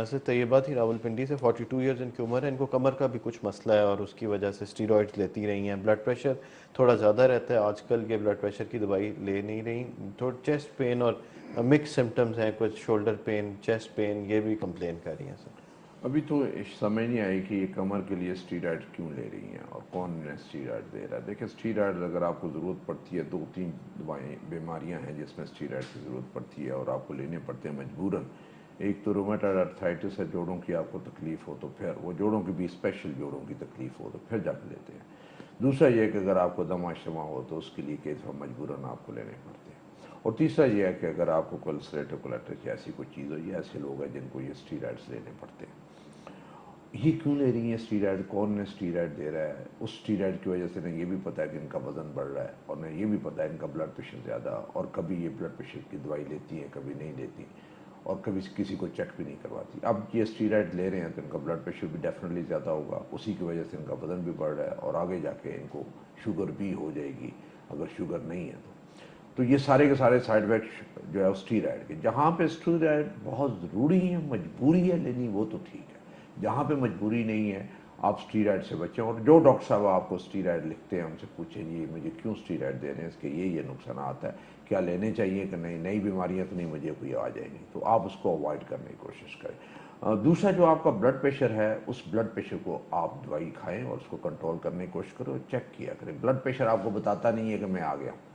سر طیبہ تھی راولپنڈی سے، 42 ایئرز ان کی عمر ہے، ان کو کمر کا بھی کچھ مسئلہ ہے اور اس کی وجہ سے اسٹیرائڈز لیتی رہی ہیں، بلڈ پریشر تھوڑا زیادہ رہتا ہے آج کل، یہ بلڈ پریشر کی دوائی لے نہیں رہی، تھوڑا چیسٹ پین اور مکس سمٹمز ہیں، کچھ شولڈر پین، چیسٹ پین، یہ بھی کمپلین کر رہی ہیں سر۔ ابھی تو سمجھ نہیں آئی کہ یہ کمر کے لیے اسٹیرائڈ کیوں لے رہی ہیں اور کون انہیں اسٹیرائڈ دے رہا ہے۔ دیکھیں اسٹیرائڈ اگر آپ کو ضرورت پڑتی ہے، 2-3 دوائیں بیماریاں ہیں جس میں اسٹیرائڈ کی ضرورت پڑتی ہے اور آپ کو لینے پڑتے ہیں مجبوراً۔ ایک تو رومیٹائڈ آرتھرائٹس ہے، جوڑوں کی آپ کو تکلیف ہو تو پھر وہ جوڑوں کی بھی اسپیشل جوڑوں کی تکلیف ہو تو پھر جا کے لیتے ہیں۔ دوسرا یہ کہ اگر آپ کو دمہ شمع ہو تو اس کے لیے کئی دفعہ مجبوراً آپ کو لینے پڑتے ہیں۔ اور تیسرا یہ ہے کہ اگر آپ کو کولسٹریٹو کولیٹس ایسی کوئی چیز ہو، یہ ایسے لوگ ہیں جن کو یہ اسٹیرائڈس لینے پڑتے ہیں۔ یہ کیوں لے رہی ہیں اسٹیرائڈ؟ کون نے اسٹیرائڈ دے رہا ہے؟ اس اسٹیرائڈ کی وجہ سے انہیں یہ بھی پتہ ہے کہ ان کا وزن بڑھ رہا ہے اور انہیں یہ بھی پتہ ہے ان کا بلڈ پریشر زیادہ، اور کبھی یہ بلڈ پریشر کی دوائی لیتی ہیں کبھی نہیں لیتی اور کبھی کسی کو چیک بھی نہیں کرواتی۔ اب یہ اسٹیرائڈ لے رہے ہیں تو ان کا بلڈ پریشر بھی ڈیفینیٹلی زیادہ ہوگا، اسی کی وجہ سے ان کا وزن بھی بڑھ رہا ہے اور آگے جا کے ان کو شوگر بھی ہو جائے گی اگر شوگر نہیں ہے تو یہ سارے کے سارے سائیڈ افیکٹس جو ہے اسٹیرائڈ کے۔ جہاں پہ اسٹیرائڈ بہت ضروری ہے، مجبوری ہے لینی، وہ تو ٹھیک ہے، جہاں پہ مجبوری نہیں ہے آپ اسٹیرائڈ سے بچیں۔ اور جو ڈاکٹر صاحب آپ کو اسٹیرائڈ لکھتے ہیں ان سے پوچھیں جی مجھے کیوں اسٹیرائڈ دے رہے ہیں، اس کے یہ نقصانات ہے، کیا لینے چاہیے کہ نہیں، نئی بیماریاں تو نہیں مجھے کوئی آ جائیں گی، تو آپ اس کو اوائڈ کرنے کی کوشش کریں۔ دوسرا جو آپ کا بلڈ پریشر ہے، اس بلڈ پریشر کو آپ دوائی کھائیں اور اس کو کنٹرول کرنے کی کوشش کرو، چیک کیا کریں۔ بلڈ پریشر آپ کو بتاتا نہیں ہے کہ میں آ گیا ہوں،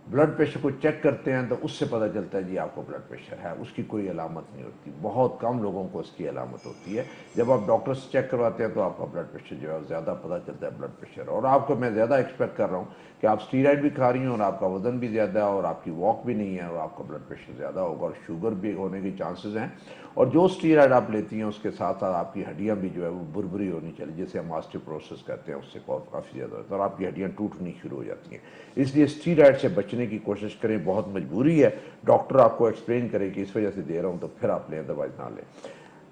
بلڈ پریشر کو چیک کرتے ہیں تو اس سے پتہ چلتا ہے جی آپ کو بلڈ پریشر ہے، اس کی کوئی علامت نہیں ہوتی، بہت کم لوگوں کو اس کی علامت ہوتی ہے۔ جب آپ ڈاکٹر سے چیک کرواتے ہیں تو آپ کا بلڈ پریشر جو ہے زیادہ پتہ چلتا ہے بلڈ پریشر، اور آپ کو میں زیادہ ایکسپیکٹ کر رہا ہوں کہ آپ اسٹیرائڈ بھی کھا رہی ہیں اور آپ کا وزن بھی زیادہ ہے اور آپ کی واک بھی نہیں ہے اور آپ کا بلڈ پریشر زیادہ ہوگا اور شوگر بھی ہونے کے چانسز ہیں۔ اور جو اسٹیرائڈ آپ لیتی ہیں اس کے ساتھ ساتھ آپ کی ہڈیاں بھی جو ہے وہ بربری ہونی چاہیے، جسے ہم آسٹیوپروسس کہتے ہیں، اس سے کافی زیادہ ہوتا ہے اور آپ کی ہڈیاں ٹوٹنی شروع ہو جاتی ہیں۔ اس لیے اسٹیرائڈ سے بچنے کی کوشش کریں، بہت مجبوری ہے، ڈاکٹر آپ کو ایکسپلین کرے کہ اس وجہ سے دے رہا ہوں تو پھر آپ لیں، دوائی نہ لیں۔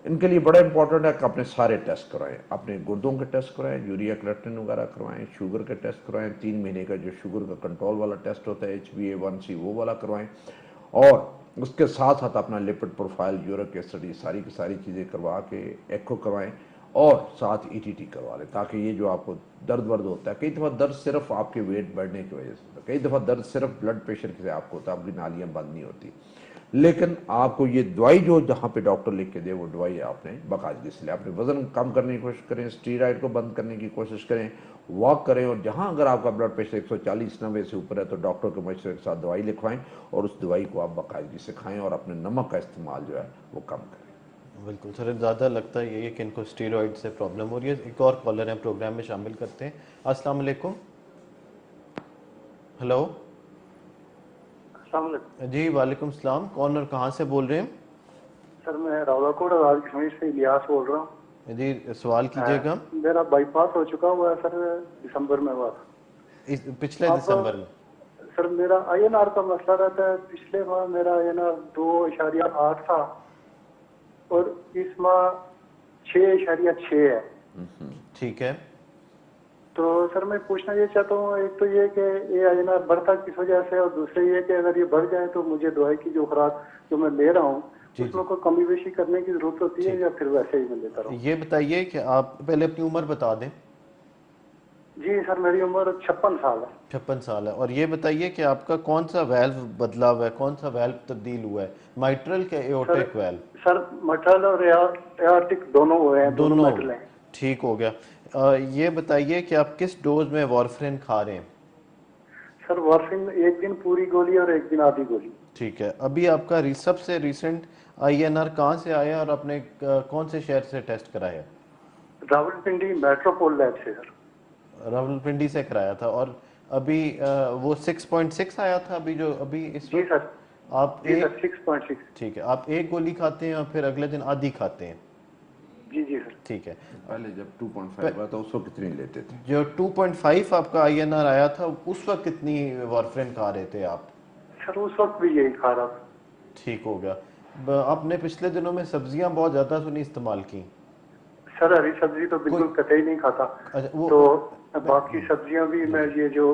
ان کے لیے بڑا امپورٹنٹ ہے کہ اپنے سارے ٹیسٹ کرائیں، اپنے گردوں کے ٹیسٹ کرائیں، یوریا کریٹن وغیرہ کروائیں، شوگر کے ٹیسٹ کرائیں، 3 مہینے کا جو شوگر کا کنٹرول والا ٹیسٹ ہوتا ہے HbA1c وہ والا کروائیں، اور اس کے ساتھ ساتھ اپنا لپڈ پروفائل، یورک ایسڈ، یہ ساری کی ساری چیزیں کروا کے ایکو کروائیں اور ساتھ ETT کروا لیں، تاکہ یہ جو آپ کو درد ورد ہوتا ہے، کئی دفعہ درد صرف آپ کے ویٹ بڑھنے کی وجہ سے ہوتا ہے، کئی دفعہ درد صرف بلڈ پریشر سے آپ کو ہوتا ہے، آپ کی نالیاں بند نہیں ہوتی، لیکن آپ کو یہ دوائی جو جہاں پہ ڈاکٹر لکھ کے دے وہ دوائی آپ نے باقاعدگی سے لیں، اپنے وزن کم کرنے کی کوشش کریں، اسٹیرائڈ کو بند کرنے کی کوشش کریں، واک کریں، اور جہاں اگر آپ کا بلڈ پریشر 140/90 سے اوپر ہے تو ڈاکٹر کے مشورے کے ساتھ دوائی لکھوائیں اور اس دوائی کو آپ باقاعدگی سے کھائیں اور اپنے نمک کا استعمال جو ہے وہ کم کریں۔ بالکل سر، زیادہ لگتا ہے یہی ہے کہ ان کو اسٹیرائڈ سے پرابلم ہو رہی ہے۔ ایک اور کالر ہیں پروگرام میں، شامل کرتے ہیں۔ السلام علیکم۔ ہلو السلام علیکم جی، وعلیکم السلام، کون اور کہاں سے بول رہے ہیں؟ سر، میں راولا کوٹ آزاد کشمیر سے الیاس بول رہا ہوں۔ جی سوال کیجیے گا۔ میرا بائی پاس ہو چکا ہوا ہے سر، دسمبر میں ہوا تھا۔ پچھلے اب دسمبر میں؟ سر میرا INR کا مسئلہ رہتا ہے، پچھلے ماہ میرا INR 2.8 تھا اور اس ماہ 6.6 ہے۔ ٹھیک ہے۔ تو سر میں پوچھنا یہ چاہتا ہوں، ایک تو یہ کہ یہ INR بڑھتا کس وجہ سے، اور دوسرے یہ کہ اگر یہ بڑھ جائے تو مجھے دوائی کی جو خوراک جو میں لے رہا ہوں اس میں کوئی کمی بیشی کرنے کی ضرورت ہوتی ہے یا پھر ویسے ہی میں لیتا رہوں؟ یہ بتائیے کہ آپ پہلے اپنی عمر بتا دیں۔ جی سر، میری عمر 56 سال ہے۔ 56 سال ہے، اور یہ بتائیے کہ آپ کا کون سا ویلو بدلا ہوا ہے، کون سا ویلو تبدیل ہوا ہے، مائٹرل کے ایورٹک ویلو؟ سر مٹرل اور ایارٹک دونوں ہوئے ہیں، دونوں میٹل ہیں۔ ٹھیک ہو گیا۔ یہ بتائیے کہ آپ کس ڈوز میں وارفرین کھا رہے ہیں؟ سر وارفرین ایک دن پوری گولی اور ایک دن آدھی گولی۔ ٹھیک ہے۔ ابھی آپ کا سب سے ریسنٹ INR کہاں سے آیا اور آپ نے کون سے شہر سے ٹیسٹ کرایا؟ راولپنڈی میٹروپول لیب سے سر۔ راولپنڈی سے کرایا تھا، اور ابھی وہ 6.6 آیا تھا ابھی جو ابھی اس جی وقت؟ سر، آپ جی سر 6.6۔ ٹھیک ہے، آپ ایک گولی کھاتے ہیں اور پھر اگلے دن آدھی کھاتے ہیں؟ جی جی سر۔ ٹھیک ہے۔ پہلے جب 2.5 ہوا تھا اس وقت کتنی لیتے تھے؟ جو 2.5 آپ کا INR آیا تھا اس وقت کتنی وارفرین کھا رہے تھے آپ؟ سر اس وقت بھی یہی کھا رہا تھا۔ ٹھیک ہو گیا۔ آپ نے پچھلے دنوں میں سبزیاں بہت زیادہ تو نہیں استعمال کی؟ سر ہری سبزی تو بالکل قطعی نہیں کھاتا، تو باقی سبزیاں بھی میں یہ جو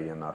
INR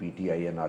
PT-INR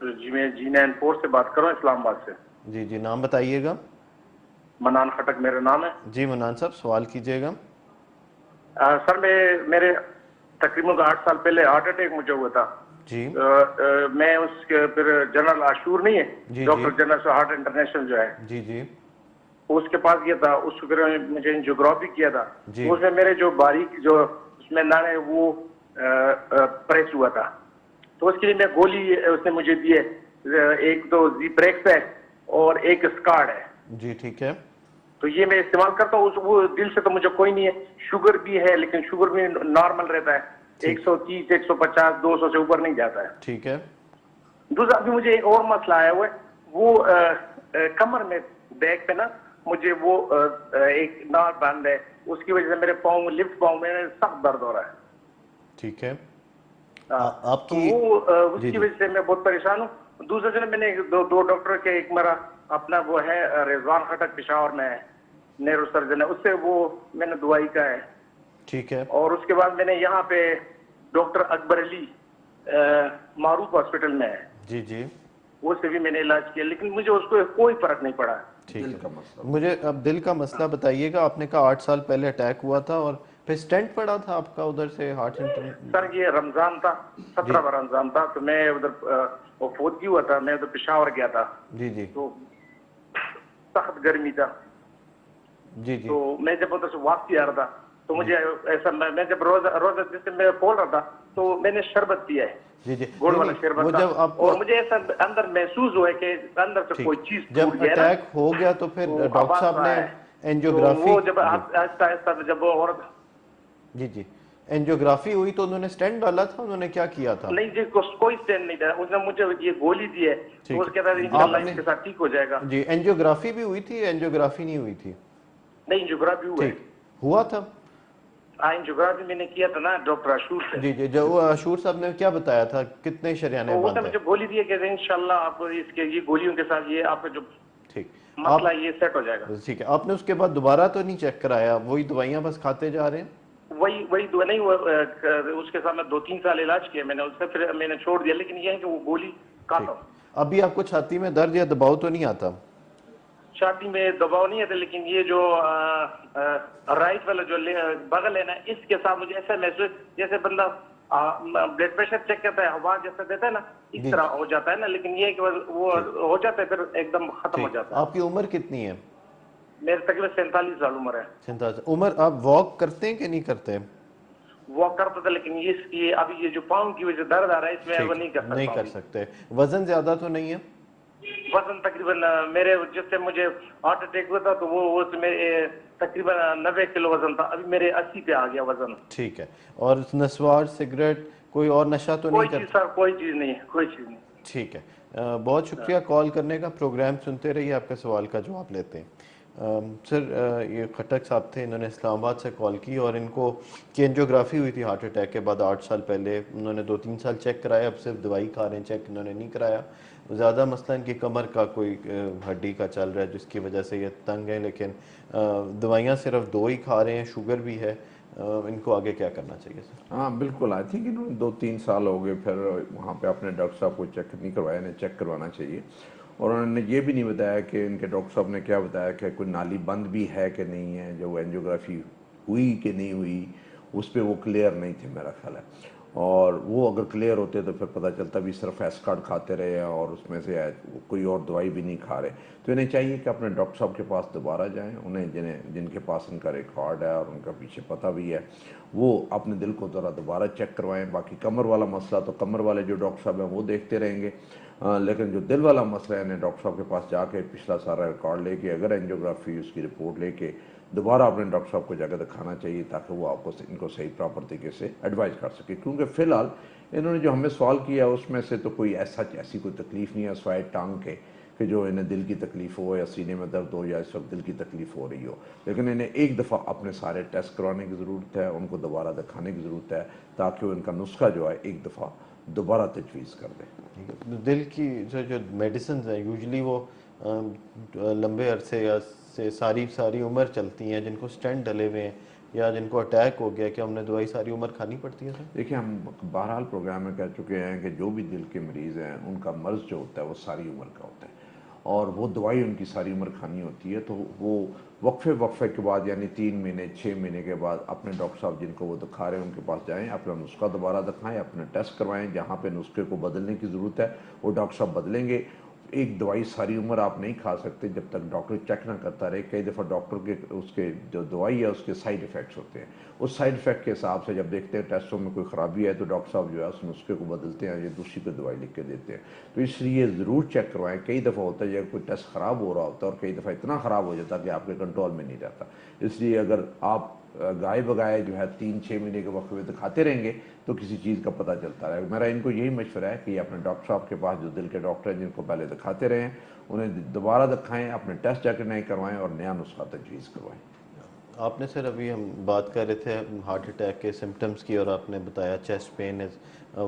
جی میں G94 سے بات کر رہا ہوں، اسلام آباد سے. جی جی، نام بتائیے گا. منان خٹک میرا نام ہے. جی منان صاحب، سوال کیجیے گا. سر میرے تقریباً 8 سال پہلے ہارٹ اٹیک مجھے ہوا تھا. جی میں اس کے پھر جنرل عاشور نہیں جی ہے، ڈاکٹر جنرل ہارٹ انٹرنیشنل جو ہے، جی جی اس کے پاس گیا تھا. اس کو پھر مجھے انجیوگرافی کیا تھا. جی تو اس میں میرے جو باریک جو اس میں ناڑے وہ پریس ہوا تھا. تو اس کے لیے میں گولی اس نے مجھے دی ہے، ایک تو زیپریکس ہے اور ایک اسکارڈ ہے. جی ٹھیک ہے. تو یہ میں استعمال کرتا ہوں. وہ دل سے تو مجھے کوئی نہیں ہے. شوگر بھی ہے لیکن شوگر بھی نارمل رہتا ہے، 130 150 200 سے اوپر نہیں جاتا ہے. ٹھیک ہے. دوسرا ابھی مجھے ایک اور مسئلہ آیا ہوا ہے، وہ کمر میں بیک پہ نا مجھے وہ ایک نار بند ہے، اس کی وجہ سے میرے پاؤں لیفٹ پاؤں میں سخت درد ہو رہا ہے. ٹھیک ہے. آپ تو کی وہ اس جی کی جی وجہ سے میں بہت پریشان ہوں. دوسرے دن میں نے دو ڈاکٹر کے، ایک میرا اپنا وہ ہے رضوان خٹک پشاور میں ہے، نیرو سرجن ہے، اس سے وہ میں نے دوائی کا ہے. ٹھیک ہے. اور اس کے بعد میں نے یہاں پہ ڈاکٹر اکبر علی معروف ہاسپٹل میں ہے، جی جی وہ سے بھی میں نے علاج کیا، لیکن مجھے اس کو کوئی فرق نہیں پڑا. ٹھیک دل ہے. کا مسئلہ. مجھے اب دل کا مسئلہ بتائیے گا. آپ نے کہا 8 سال پہلے اٹیک ہوا تھا اور پھر سٹینٹ پڑا تھا آپ کا ادھر سے ہارٹ سینٹر. سر یہ رمضان تھا، 17 رمضان تھا، تو میں ادھر وہ فوتگی ہوا تھا، میں ادھر پشاور گیا تھا. جی جی تو سخت گرمی تھا. جی جی تو میں جب ادھر سے واپسی آ رہا تھا تو مجھے ایسا، میں جب روزہ جس میں بول رہا تھا تو میں نے شربت پیا ہے، جی جی. گڑ نہیں والا نہیں، شربت وہ تھا، جب آپ کو اور مجھے ایسا اندر محسوس ہوا ہے کہ اندر سے ٹھیک کوئی چیز جب ٹوٹ گیا نا، اٹیک ہو گیا تو پھر تو ڈاکٹر آواز صاحب نے آیا ہے. تو اینجیوگرافی. وہ جب جی آہستہ آہستہ جب وہ عورت، جی جی اینجیوگرافی ہوئی تو انہوں نے سٹینٹ ڈالا تھا. انہوں نے کیا کیا تھا؟ نہیں جی کوئی اسٹینڈ نہیں تھا. اس نے مجھے یہ گولی دی ہے تو ٹھیک اس کے بعد ہے. انشاءاللہ آپ نے اس کے ساتھ ٹھیک ہو جائے گا. جی اینجیوگرافی بھی ہوئی تھی؟ اینجیوگرافی نہیں ہوئی تھی؟ نہیں جغرافی ہوا ہے. ٹھیک ہوا تھا. جغرافی میں نے کیا تھا نا ڈاکٹر عاشور سے. جی جی. جو عاشور صاحب نے کیا بتایا تھا؟ کتنے شریانے تو اس نے باندھے؟ مجھے گولی دی ہے کہ انشاءاللہ آپ اس کے یہ گولیوں کے ساتھ یہ آپ کا جو ٹھیک. مسئلہ ہے یہ سیٹ ہو جائے گا. ٹھیک ہے. آپ نے اس کے بعد دوبارہ تو نہیں چیک کرایا؟ وہی دوائیاں بس کھاتے جا رہے ہیں؟ وہی دوا نہیں، اس کے ساتھ میں 2-3 سال علاج کیا میں نے، اس سے پھر میں نے چھوڑ دیا، لیکن یہ ہے کہ وہ گولی کھاتا ہوں. ابھی آپ کو چھاتی میں درد یا دباؤ تو نہیں آتا؟ چھاتی میں دباؤ نہیں آتا، لیکن یہ جو رائٹ والا جو بغل ہے نا، اس کے ساتھ مجھے ایسا محسوس جیسے بندہ بلڈ پریشر چیک کرتا ہے، ہوا جیسا دیتا ہے نا، اس طرح ہو جاتا ہے نا. لیکن یہ کہ وہ ہو جاتا ہے پھر ایک دم ختم ہو جاتا ہے. آپ کی عمر کتنی ہے؟ میرے تقریباً 47 سال عمر ہے. 47 عمر. آپ واک کرتے ہیں کہ نہیں کرتے؟ واک کرتا تھا، لیکن اس کی ابھی یہ جو پاؤں کی وجہ سے درد آ رہا ہے، اس میں وہ نہیں کر سکتا. نہیں کر سکتے. وزن زیادہ تو نہیں ہے؟ وزن تقریباً میرے جس سے مجھے ہارٹ اٹیک ہوا تھا تو وہ تقریباً 90 کلو وزن تھا. ابھی میرے 80 پہ آ گیا وزن. ٹھیک ہے. اور نسوار، سگریٹ، کوئی اور نشہ تو نہیں کوئی چیز کرتے؟ سر، کوئی چیز نہیں ہے، کوئی چیز نہیں. ٹھیک ہے. بہت شکریہ کال کرنے کا. پروگرام سنتے رہیے، آپ کا سوال کا جواب لیتے ہیں. سر یہ خٹک صاحب تھے، انہوں نے اسلام آباد سے کال کی اور ان کو کی اینجیوگرافی ہوئی تھی ہارٹ اٹیک کے بعد 8 سال پہلے. انہوں نے 2-3 سال چیک کرایا، اب صرف دوائی کھا رہے ہیں. چیک انہوں نے نہیں کرایا. زیادہ مسئلہ ان کی کمر کا کوئی ہڈی کا چل رہا ہے جس کی وجہ سے یہ تنگ ہے، لیکن دوائیاں صرف 2 ہی کھا رہے ہیں. شوگر بھی ہے. ان کو آگے کیا کرنا چاہیے سر؟ ہاں بالکل. آئی تھنک انہوں نے 2-3 سال ہو گئے، پھر وہاں پہ اپنے ڈاکٹر صاحب کو چیک نہیں کروایا، انہیں چیک کروانا چاہیے. اور انہوں نے یہ بھی نہیں بتایا کہ ان کے ڈاکٹر صاحب نے کیا بتایا کہ کوئی نالی بند بھی ہے کہ نہیں ہے، جو اینجیوگرافی ہوئی کہ نہیں ہوئی اس پہ وہ کلیئر نہیں تھے میرا خیال ہے. اور وہ اگر کلیئر ہوتے تو پھر پتہ چلتا بھی صرف ایسکارڈ کھاتے رہے ہیں اور اس میں سے کوئی اور دوائی بھی نہیں کھا رہے. تو انہیں چاہیے کہ اپنے ڈاکٹر صاحب کے پاس دوبارہ جائیں. انہیں جن کے پاس ان کا ریکارڈ ہے اور ان کا پیچھے پتہ بھی ہے، وہ اپنے دل کو ذرا دوبارہ چیک کروائیں. باقی کمر والا مسئلہ تو کمر والے جو ڈاکٹر صاحب ہیں وہ دیکھتے رہیں گے، لیکن جو دل والا مسئلہ ہے انہیں ڈاکٹر صاحب کے پاس جا کے پچھلا سارا ریکارڈ لے کے، اگر اینجیوگرافی اس کی رپورٹ لے کے دوبارہ اپنے ڈاکٹر صاحب کو جا کے دکھانا چاہیے تاکہ وہ آپ کو ان کو صحیح پراپر طریقے سے ایڈوائز کر سکے. کیونکہ فی الحال انہوں نے جو ہمیں سوال کیا اس میں سے تو کوئی ایسی کوئی تکلیف نہیں ہے سوائے ٹانگ کے کہ جو انہیں دل کی تکلیف ہو یا سینے میں درد ہو یا اس وقت دل کی تکلیف ہو رہی ہو. لیکن انہیں ایک دفعہ اپنے سارے ٹیسٹ کروانے کی ضرورت ہے، ان کو دوبارہ دکھانے کی ضرورت ہے تاکہ وہ ان کا نسخہ جو ہے ایک دفعہ دوبارہ تجویز کر دیں. دل کی جو میڈیسنز ہیں یوزلی وہ لمبے عرصے یا سے ساری عمر چلتی ہیں. جن کو سٹینٹ ڈلے ہوئے ہیں یا جن کو اٹیک ہو گیا، کہ ہم نے دوائی ساری عمر کھانی پڑتی ہے سر؟ دیکھیں ہم بہرحال پروگرام میں کہہ چکے ہیں کہ جو بھی دل کے مریض ہیں ان کا مرض جو ہوتا ہے وہ ساری عمر کا ہوتا ہے، اور وہ دوائی ان کی ساری عمر کھانی ہوتی ہے، تو وہ وقفے کے بعد یعنی 3 مہینے 6 مہینے کے بعد اپنے ڈاکٹر صاحب جن کو وہ دکھا رہے ہیں ان کے پاس جائیں، اپنا نسخہ دوبارہ دکھائیں، اپنے ٹیسٹ کروائیں، جہاں پہ نسخے کو بدلنے کی ضرورت ہے وہ ڈاکٹر صاحب بدلیں گے۔ ایک دوائی ساری عمر آپ نہیں کھا سکتے جب تک ڈاکٹر چیک نہ کرتا رہے۔ کئی دفعہ ڈاکٹر کے اس کے جو دوائی ہے اس کے سائیڈ ایفیکٹس ہوتے ہیں، اس سائیڈ ایفیکٹ کے حساب سے جب دیکھتے ہیں ٹیسٹوں میں کوئی خرابی ہے تو ڈاکٹر صاحب جو ہے اس نسخے کو بدلتے ہیں یا دوسری پہ دوائی لکھ کے دیتے ہیں۔ تو اس لیے ضرور چیک کروائیں۔ کئی دفعہ ہوتا ہے جب کوئی ٹیسٹ خراب ہو رہا ہوتا ہے اور کئی دفعہ اتنا خراب ہو جاتا ہے کہ آپ کے کنٹرول میں نہیں رہتا، اس لیے اگر آپ گائے بگائے جو ہے 3-6 مہینے کے وقت میں دکھاتے رہیں گے تو کسی چیز کا پتہ چلتا رہے گا۔ میرا ان کو یہی مشورہ ہے کہ یہ اپنے ڈاکٹر صاحب کے پاس جو دل کے ڈاکٹر ہیں جن کو پہلے دکھاتے رہیں انہیں دوبارہ دکھائیں، اپنے ٹیسٹ جا کے نئے کروائیں اور نیا نسخہ تجویز کروائیں۔ آپ نے سر ابھی ہم بات کر رہے تھے ہارٹ اٹیک کے سمٹمز کی، اور آپ نے بتایا chest pain is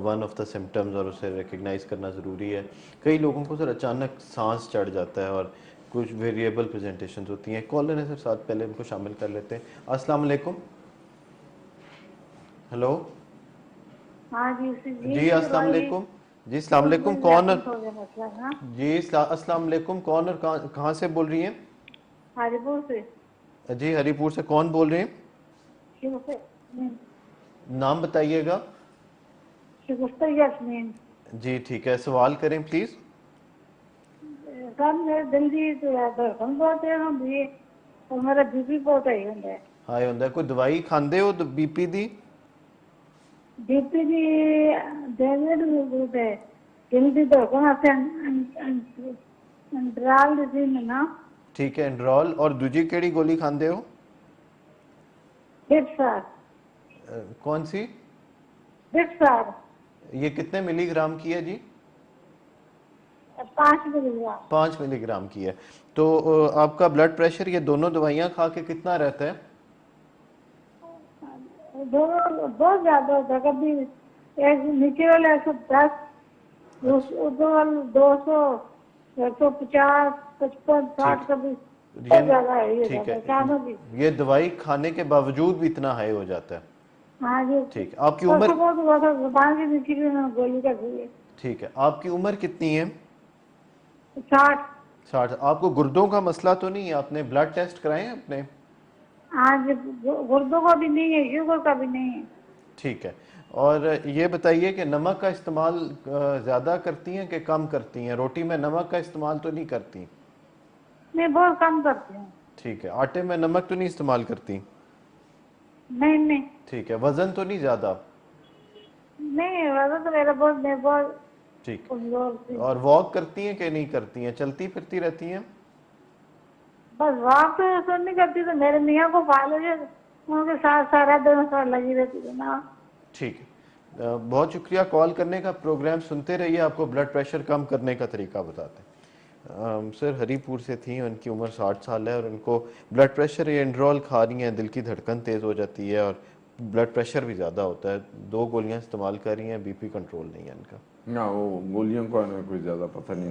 one of the symptoms اور اسے ریکگنائز کرنا ضروری ہے۔ کئی لوگوں کو سر اچانک سانس چڑھ جاتا ہے اور کچھ ویریبل پریزنٹیشنز ہوتی ہیں۔ کالر ہے سر ساتھ، پہلے ان کو شامل کر لیتے ہیں۔ السلام علیکم۔ ہلو ہاں جی جی السلام علیکم۔ جی السلام علیکم، کون؟ جی السلام علیکم، کون اور کہاں سے بول رہی ہیں؟ ہری پور سے۔ جی ہری پور سے، کون بول رہے ہیں؟ نام بتائیے گا۔ شگفتہ یاسمین۔ جی ٹھیک ہے، سوال کریں پلیز۔ سر میرے دل کی دھڑکن بہت ہے اور میرا بی پی بہت ہائی ہوندا ہے۔ ہائی ہوندا ہے، کوئی دوائی کھاندے ہو بی پی دی؟ بی پی دی ڈیویڈ موجود ہے، دل کی دھڑکن آتے انڈرال دی نا۔ ٹھیک ہے، انڈرال، اور دوجی کیڑی گولی کھاندے ہو؟ بٹسار۔ کون سی؟ بٹسار۔ یہ کتنے ملی گرام کی ہے جی؟ 5 ملی گرام۔ 5 ملی گرام کی ہے۔ تو آپ کا بلڈ پریشر یہ دونوں دوائیاں کھا کے کتنا رہتا ہے؟ بہت زیادہ ہوتا ہے، کبھی ایک نیچے والا 110، اوپر والا 200، 150، 55، 60، کبھی بہت زیادہ ٹھیک ہے، یہ دوائی کھانے کے باوجود بھی اتنا ہائی ہو جاتا ہے؟ ہاں جی۔ ٹھیک ہے، آپ کی عمر؟ زبان کی نیچے بھی گولی کر دی ہے۔ ٹھیک ہے، آپ کی عمر کتنی ہے؟ 60۔ 60۔ آپ کو گردوں کا مسئلہ تو نہیں ہے؟ آپ نے بلڈ ٹیسٹ کرائے ہیں اپنے؟ ہاں جی، گردوں کا بھی نہیں ہے، شوگر کا بھی نہیں ہے۔ ٹھیک ہے، اور یہ بتائیے کہ نمک کا استعمال زیادہ کرتی ہیں کہ کم کرتی ہیں؟ روٹی میں نمک کا استعمال تو نہیں کرتی؟ نہیں، بہت کم کرتی ہوں۔ ٹھیک ہے، آٹے میں نمک تو نہیں استعمال کرتی؟ نہیں نہیں ٹھیک ہے، وزن تو نہیں زیادہ؟ نہیں، وزن تو میرا بہت ٹھیک، کمزور تھی۔ اور واک کرتی ہیں کہ نہیں کرتی ہیں؟ چلتی پھرتی رہتی ہیں؟ بس واک تو ایسا نہیں کرتی، تو میرے میاں کو پالو جو ان کے ساتھ سارا دن لگی رہتی ہے نا۔ ٹھیک ہے، بہت شکریہ کال کرنے کا۔ پروگرام سنتے رہیے، آپ کو بلڈ پریشر کم کرنے کا طریقہ بتاتے ہیں۔ سر ہری پور سے تھیں، ان کی عمر 60 سال ہے اور ان کو بلڈ پریشر، یہ انڈرول کھا رہی ہیں، دل کی دھڑکن تیز ہو جاتی ہے اور بلڈ پریشر بھی زیادہ ہوتا ہے، 2 گولیاں استعمال کر رہی ہیں، بی پی کنٹرول نہیں ہے ان کا۔ نہ وہ گولیوں کا ہمیں کوئی زیادہ پتہ نہیں،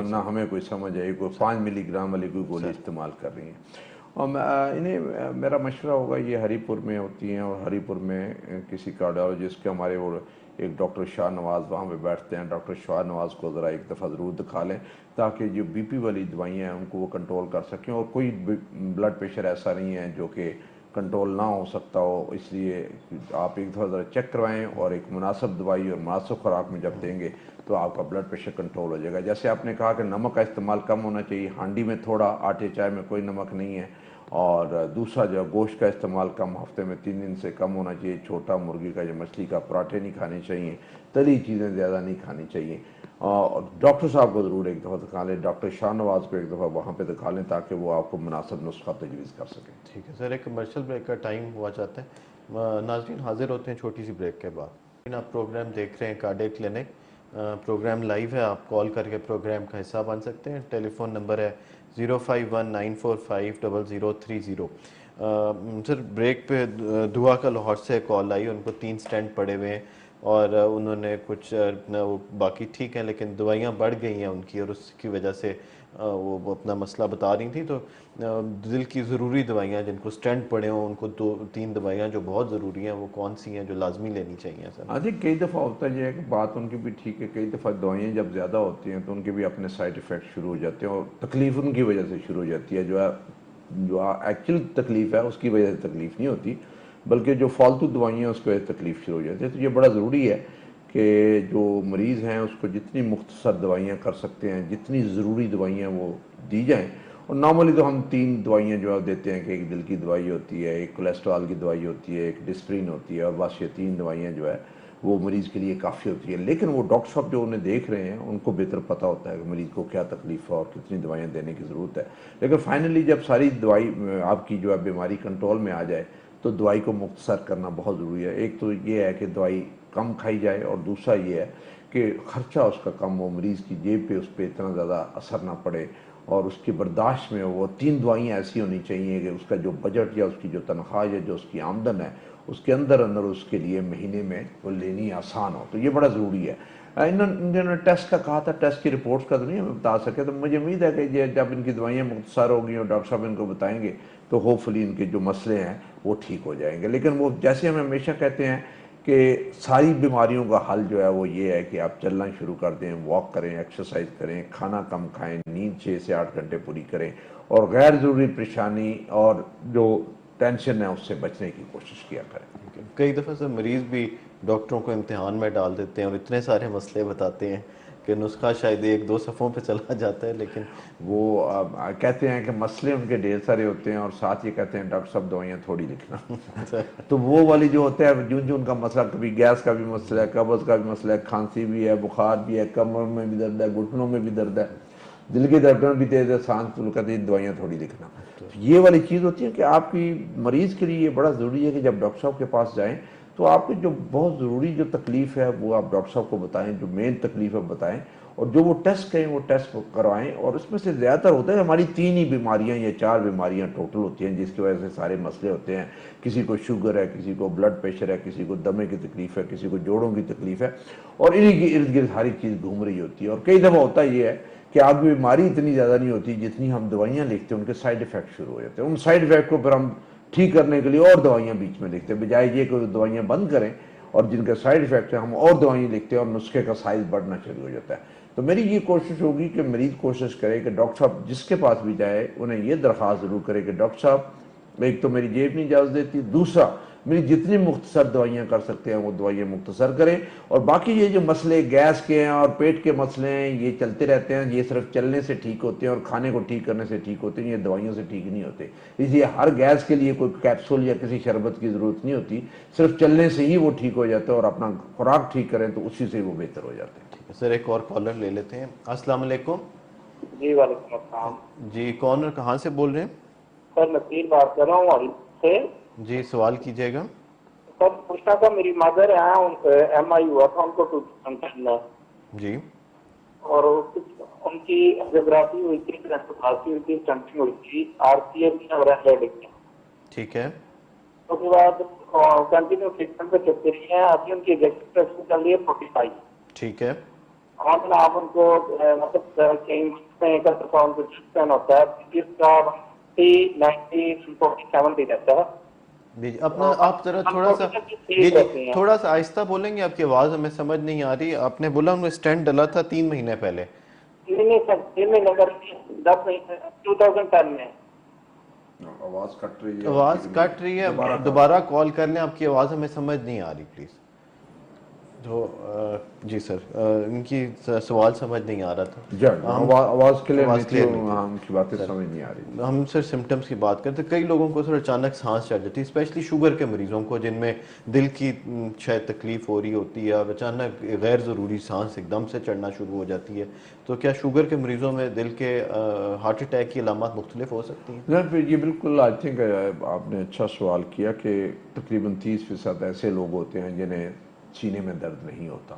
نہ ہمیں کوئی سمجھ آئی کوئی 5 ملی گرام والی کوئی گولی استعمال کر رہی ہیں۔ اور انہیں میرا مشورہ ہوگا، یہ ہری پور میں ہوتی ہیں اور ہری پور میں کسی کارڈیالوجسٹ کے ہمارے وہ ایک ڈاکٹر شاہ نواز وہاں پہ بیٹھتے ہیں، ڈاکٹر شاہ نواز کو ذرا ایک دفعہ ضرور دکھا لیں تاکہ جو بی پی والی دوائیاں ہیں ان کو وہ کنٹرول کر سکیں، اور کوئی بلڈ پریشر ایسا نہیں ہے جو کہ کنٹرول نہ ہو سکتا ہو، اس لیے آپ ایک دفعہ ذرا چیک کروائیں اور ایک مناسب دوائی اور مناسب خوراک میں جب دیں گے تو آپ کا بلڈ پریشر کنٹرول ہو جائے گا۔ جیسے آپ نے کہا کہ نمک کا استعمال کم ہونا چاہیے، ہانڈی میں تھوڑا، آٹے چائے میں کوئی نمک نہیں ہے، اور دوسرا جو گوشت کا استعمال کم، ہفتے میں 3 دن سے کم ہونا چاہیے، چھوٹا مرغی کا یا مچھلی کا پراٹھے نہیں کھانے چاہیے، تلی چیزیں زیادہ نہیں کھانی چاہیے، اور ڈاکٹر صاحب کو ضرور ایک دفعہ دکھا لیں، ڈاکٹر شاہ نواز کو ایک دفعہ وہاں پہ دکھا لیں تاکہ وہ آپ کو مناسب نسخہ تجویز کر سکیں۔ ٹھیک ہے سر، ایک کمرشل بریک کا ٹائم ہوا چاہتا ہے، ناظرین حاضر ہوتے ہیں چھوٹی سی بریک کے بعد۔ آپ پروگرام دیکھ رہے ہیں کارڈیک کلینک، پروگرام لائیو ہے، آپ کال کر کے پروگرام کا حصہ بن سکتے ہیں۔ ٹیلی فون نمبر ہے 0519450030۔ سر بریک پہ دعا کا لاہور سے کال آئی، ان کو 3 سٹینٹ پڑے ہوئے ہیں اور انہوں نے کچھ باقی ٹھیک ہیں لیکن دوائیاں بڑھ گئی ہیں ان کی، اور اس کی وجہ سے وہ اپنا مسئلہ بتا رہی تھیں. تو دل کی ضروری دوائیاں جن کو اسٹینٹ پڑے ہوں ان کو 2-3 دوائیاں جو بہت ضروری ہیں وہ کون سی ہیں جو لازمی لینی چاہیے سر؟ ہاں جی، کئی دفعہ ہوتا ہے کہ بات ان کی بھی ٹھیک ہے، کئی دفعہ دوائیاں جب زیادہ ہوتی ہیں تو ان کے بھی اپنے سائڈ ایفیکٹ شروع ہو جاتے ہیں اور تکلیف ان کی وجہ سے شروع ہو جاتی ہے. جو ایکچوئل تکلیف ہے اس کی وجہ سے تکلیف نہیں ہوتی، بلکہ جو فالتو دوائیاں ہیں اس کی وجہ سے تکلیف شروع ہو جاتی ہے. تو یہ بڑا ضروری ہے کہ جو مریض ہیں اس کو جتنی مختصر دوائیاں کر سکتے ہیں، جتنی ضروری دوائیاں وہ دی جائیں. اور نارملی تو ہم 3 دوائیاں جو دیتے ہیں کہ ایک دل کی دوائی ہوتی ہے، ایک کولیسٹرول کی دوائی ہوتی ہے، ایک ڈسپرین ہوتی ہے، اور بس یہ 3 دوائیاں جو ہے وہ مریض کے لیے کافی ہوتی ہے. لیکن وہ ڈاکٹر صاحب جو انہیں دیکھ رہے ہیں ان کو بہتر پتہ ہوتا ہے کہ مریض کو کیا تکلیف ہے اور کتنی دوائیاں دینے کی ضرورت ہے. لیکن فائنلی جب ساری دوائی آپ کی جو ہے بیماری کنٹرول میں آ جائے تو دوائی کو مختصر کرنا بہت ضروری ہے. ایک تو یہ ہے کہ دوائی کم کھائی جائے، اور دوسرا یہ ہے کہ خرچہ اس کا کم ہو، مریض کی جیب پہ اس پہ اتنا زیادہ اثر نہ پڑے، اور اس کی برداشت میں وہ 3 دوائیاں ایسی ہونی چاہیے کہ اس کا جو بجٹ یا اس کی جو تنخواہ یا جو اس کی آمدن ہے اس کے اندر اس کے لیے مہینے میں وہ لینی آسان ہو. تو یہ بڑا ضروری ہے. انہوں نے ٹیسٹ کا کہا تھا، ٹیسٹ کی رپورٹس کا تو نہیں ہمیں بتا سکے. تو مجھے امید ہے کہ جب ان کی دوائیاں مختصر ہو گئی اور ڈاکٹر صاحب ان کو بتائیں گے تو ہوپ فلی ان کے جو مسئلے ہیں وہ ٹھیک ہو جائیں گے. لیکن وہ جیسے ہم ہمیشہ کہتے ہیں کہ ساری بیماریوں کا حل جو ہے وہ یہ ہے کہ آپ چلنا شروع کر دیں، واک کریں، ایکسرسائز کریں، کھانا کم کھائیں، نیند 6 سے 8 گھنٹے پوری کریں، اور غیر ضروری پریشانی اور جو ٹینشن ہے اس سے بچنے کی کوشش کیا کریں. کئی دفعہ سر مریض بھی ڈاکٹروں کو امتحان میں ڈال دیتے ہیں اور اتنے سارے مسئلے بتاتے ہیں کہ نسخہ شاید 1-2 صفحوں پہ چلا جاتا ہے. لیکن وہ کہتے ہیں کہ مسئلے ان کے ڈھیر سارے ہوتے ہیں اور ساتھ یہ کہتے ہیں ڈاکٹر صاحب دوائیاں تھوڑی لکھنا. تو وہ والی جو ہوتا ہے جو ان کا مسئلہ، کبھی گیس کا بھی مسئلہ ہے، قبض کا بھی مسئلہ ہے، کھانسی بھی ہے، بخار بھی ہے، کمر میں بھی درد ہے، گھٹنوں میں بھی درد ہے، دل کی دھڑکن بھی تیز ہے، سانس تو کہتے ہیں دوائیاں تھوڑی لکھنا. یہ والی چیز ہوتی ہے کہ آپ کی مریض کے لیے یہ بڑا ضروری ہے کہ جب ڈاکٹر صاحب کے پاس جائیں تو آپ کی جو بہت ضروری جو تکلیف ہے وہ آپ ڈاکٹر صاحب کو بتائیں، جو مین تکلیف ہے بتائیں، اور جو وہ ٹیسٹ کریں وہ ٹیسٹ کروائیں. اور اس میں سے زیادہ تر ہوتا ہے ہماری 3 ہی بیماریاں یا 4 بیماریاں ٹوٹل ہوتی ہیں جس کی وجہ سے سارے مسئلے ہوتے ہیں. کسی کو شوگر ہے، کسی کو بلڈ پریشر ہے، کسی کو دمے کی تکلیف ہے، کسی کو جوڑوں کی تکلیف ہے، اور انہی کی ارد گرد ساری چیز گھوم رہی ہوتی ہے. اور کئی دفعہ ہوتا یہ ہے کہ آپ کی بیماری اتنی زیادہ نہیں ہوتی جتنی ہم دوائیاں لکھتے ہیں ان کے سائیڈ ایفیکٹ شروع ہو جاتے ہیں. ان سائیڈ ایفیکٹ کو پھر ہم ٹھیک کرنے کے لیے اور دوائیاں بیچ میں لکھتے ہیں، بجائے یہ کہ دوائیاں بند کریں اور جن کے سائیڈ ایفیکٹ ہیں ہم اور دوائیاں لکھتے ہیں اور نسخے کا سائز بڑھنا شروع ہو جاتا ہے. تو میری یہ کوشش ہوگی کہ مریض کوشش کرے کہ ڈاکٹر صاحب جس کے پاس بھی جائے انہیں یہ درخواست ضرور کرے کہ ڈاکٹر صاحب ایک تو میری جیب نہیں اجازت دیتی، دوسرا میری جتنی مختصر دوائیاں کر سکتے ہیں وہ دوائیاں مختصر کریں، اور باقی یہ جو مسئلے گیس کے ہیں اور پیٹ کے مسئلے ہیں یہ چلتے رہتے ہیں، یہ صرف چلنے سے ٹھیک ہوتے ہیں اور کھانے کو ٹھیک کرنے سے ٹھیک ہوتے ہیں، یہ دوائیوں سے ٹھیک نہیں ہوتے. اس لیے ہر گیس کے لیے کوئی کیپسول یا کسی شربت کی ضرورت نہیں ہوتی، صرف چلنے سے ہی وہ ٹھیک ہو جاتا ہے، اور اپنا خوراک ٹھیک کریں تو اسی سے وہ بہتر ہو جاتے ہیں. سر ایک اور کالر لے لیتے ہیں. السلام علیکم. جی وعلیکم السلام. جی کون اور کہاں سے بول رہے ہیں؟ سر نصیر بات کر رہا ہوں علی سے. جی سوال کیجیے گا. سر پوچھنا تھا، میری مدر ہیں ان کو MI ہوا تھا ان کو 2010 میں، جی اور ان کی انجیوگرافی ہوئی تھی، کھانسی ہوئی تھی، اسٹنٹنگ ہوئی تھی، RCA اور ایتھلیٹک. ٹھیک ہے. اس کے بعد کنٹینیو ٹریٹمنٹ پہ چلتے رہی ہیں. ابھی ان کی ایگزیکٹو ٹیسٹنگ چل رہی ہے 45. ٹھیک ہے. اور آپ ان کو مطلب کہیں میں کر سکتا ہوں ان کو ٹریٹمنٹ ہوتا ہے جس کا 90 70 رہتا ہے. اپنا آپ ذرا تھوڑا سا آہستہ بولیں گے، آپ کی آواز ہمیں سمجھ نہیں آ رہی. آپ نے بولا انہوں نے اسٹینٹ ڈلا تھا 3 مہینے پہلے. نہیں سر 3 مہینے کر 10 مہینے 2010 میں. آواز کٹ رہی ہے. آواز کٹ رہی ہے، دوبارہ کال کر لیں، آپ کی آواز ہمیں سمجھ نہیں آ رہی پلیز. تو جی سر ان کی سوال سمجھ نہیں آ رہا تھا. آواز کلیئر نہیں تھی، ہم کی باتیں سمجھ نہیں آ رہی. ہم سر سمٹمز کی بات کرتے ہیں. کئی لوگوں کو سر اچانک سانس چڑھ جاتی ہے، اسپیشلی شوگر کے مریضوں کو جن میں دل کی شاید تکلیف ہو رہی ہوتی ہے، اب اچانک غیر ضروری سانس ایک دم سے چڑھنا شروع ہو جاتی ہے. تو کیا شوگر کے مریضوں میں دل کے ہارٹ اٹیک کی علامات مختلف ہو سکتی ہیں؟ یہ بالکل آئی تھنک آپ نے اچھا سوال کیا کہ تقریباً 30% ایسے لوگ ہوتے ہیں جنہیں سینے میں درد نہیں ہوتا،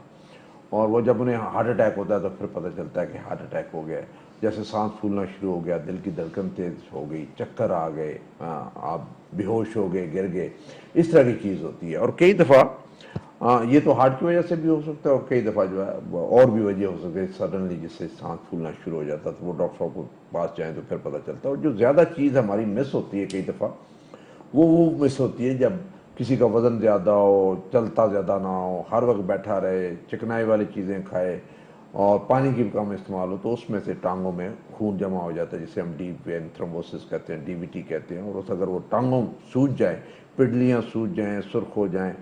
اور وہ جب انہیں ہارٹ اٹیک ہوتا ہے تو پھر پتہ چلتا ہے کہ ہارٹ اٹیک ہو گیا ہے. جیسے سانس پھولنا شروع ہو گیا، دل کی دھڑکن تیز ہو گئی، چکر آ گئے، آپ بے ہوش ہو گئے، گر گئے، اس طرح کی چیز ہوتی ہے. اور کئی دفعہ یہ تو ہارٹ کی وجہ سے بھی ہو سکتا ہے اور کئی دفعہ جو ہے اور بھی وجہ ہو سکتی ہے سڈنلی جس سے سانس پھولنا شروع ہو جاتا ہے تو وہ ڈاکٹر صاحب کو پاس جائیں تو پھر پتہ چلتا ہے. اور جو زیادہ چیز ہماری مس ہوتی ہے کئی دفعہ وہ مس ہوتی ہے جب کسی کا وزن زیادہ ہو, چلتا زیادہ نہ ہو, ہر وقت بیٹھا رہے, چکنائی والی چیزیں کھائے اور پانی کی بھی کم استعمال ہو, تو اس میں سے ٹانگوں میں خون جمع ہو جاتا ہے جسے ہم ڈیپ وین تھرومبوسس کہتے ہیں, DVT کہتے ہیں. اور اگر وہ ٹانگوں سوج جائیں, پڈلیاں سوج جائیں, سرخ ہو جائیں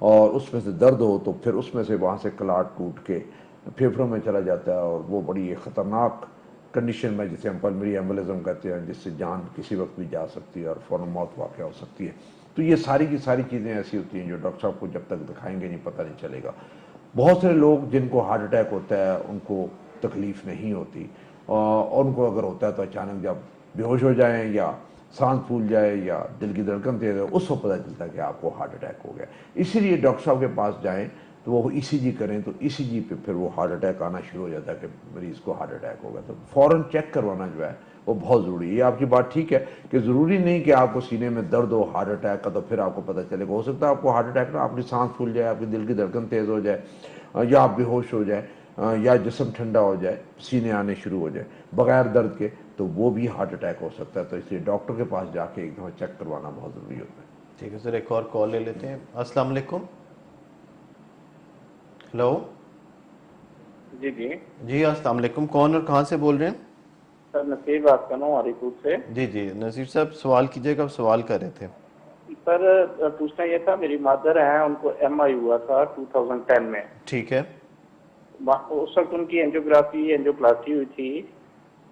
اور اس میں سے درد ہو تو پھر اس میں سے وہاں سے کلاٹ ٹوٹ کے پھیپھڑوں میں چلا جاتا ہے اور وہ بڑی خطرناک کنڈیشن میں جسے ہم پلمری ایمبولزم کہتے ہیں, جس سے جان کسی وقت بھی جا سکتی ہے اور فوراً موت واقع ہو سکتی ہے. تو یہ ساری کی ساری چیزیں ایسی ہوتی ہیں جو ڈاکٹر صاحب کو جب تک دکھائیں گے نہیں پتہ نہیں چلے گا. بہت سے لوگ جن کو ہارٹ اٹیک ہوتا ہے ان کو تکلیف نہیں ہوتی, اور ان کو اگر ہوتا ہے تو اچانک جب بے ہوش ہو جائیں یا سانس پھول جائے یا دل کی دھڑکن تیز ہو, اس کو پتہ چلتا ہے کہ آپ کو ہارٹ اٹیک ہو گیا. اسی لیے ڈاکٹر صاحب کے پاس جائیں تو وہ ECG کریں تو ECG پہ پھر وہ ہارٹ اٹیک آنا شروع ہو جاتا ہے کہ مریض کو ہارٹ اٹیک ہوگا. تو فوراً چیک کروانا جو ہے وہ بہت ضروری ہے. یہ آپ کی بات ٹھیک ہے کہ ضروری نہیں کہ آپ کو سینے میں درد ہو ہارٹ اٹیک کا تو پھر آپ کو پتہ چلے گا. ہو سکتا ہے آپ کو ہارٹ اٹیک نہ, آپ کی سانس پھول جائے, آپ کی دل کی دھڑکن تیز ہو جائے یا آپ بے ہوش ہو جائے یا جسم ٹھنڈا ہو جائے, سینے آنے شروع ہو جائے بغیر درد کے, تو وہ بھی ہارٹ اٹیک ہو سکتا ہے. تو اس لیے ڈاکٹر کے پاس جا کے ایک دفعہ چیک کروانا بہت ضروری ہوتا ہے. ٹھیک ہے سر, ایک اور کال لے لیتے ہیں. السلام علیکم. ہلو جی جی السلام علیکم, کون اور کہاں سے بول رہے ہیں؟ سر نصیر بات کر رہا ہوں ہری پور سے. جی نصیر صاحب سوال کیجیے گا, سوال کر رہے تھے. سر پوچھنا یہ تھا, میری مادر ہیں ان کو MI ہوا تھا 2010 میں. ٹھیک ہے. اس وقت ان کی اینجیوگرافی اینجیوپلاسٹی ہوئی تھی,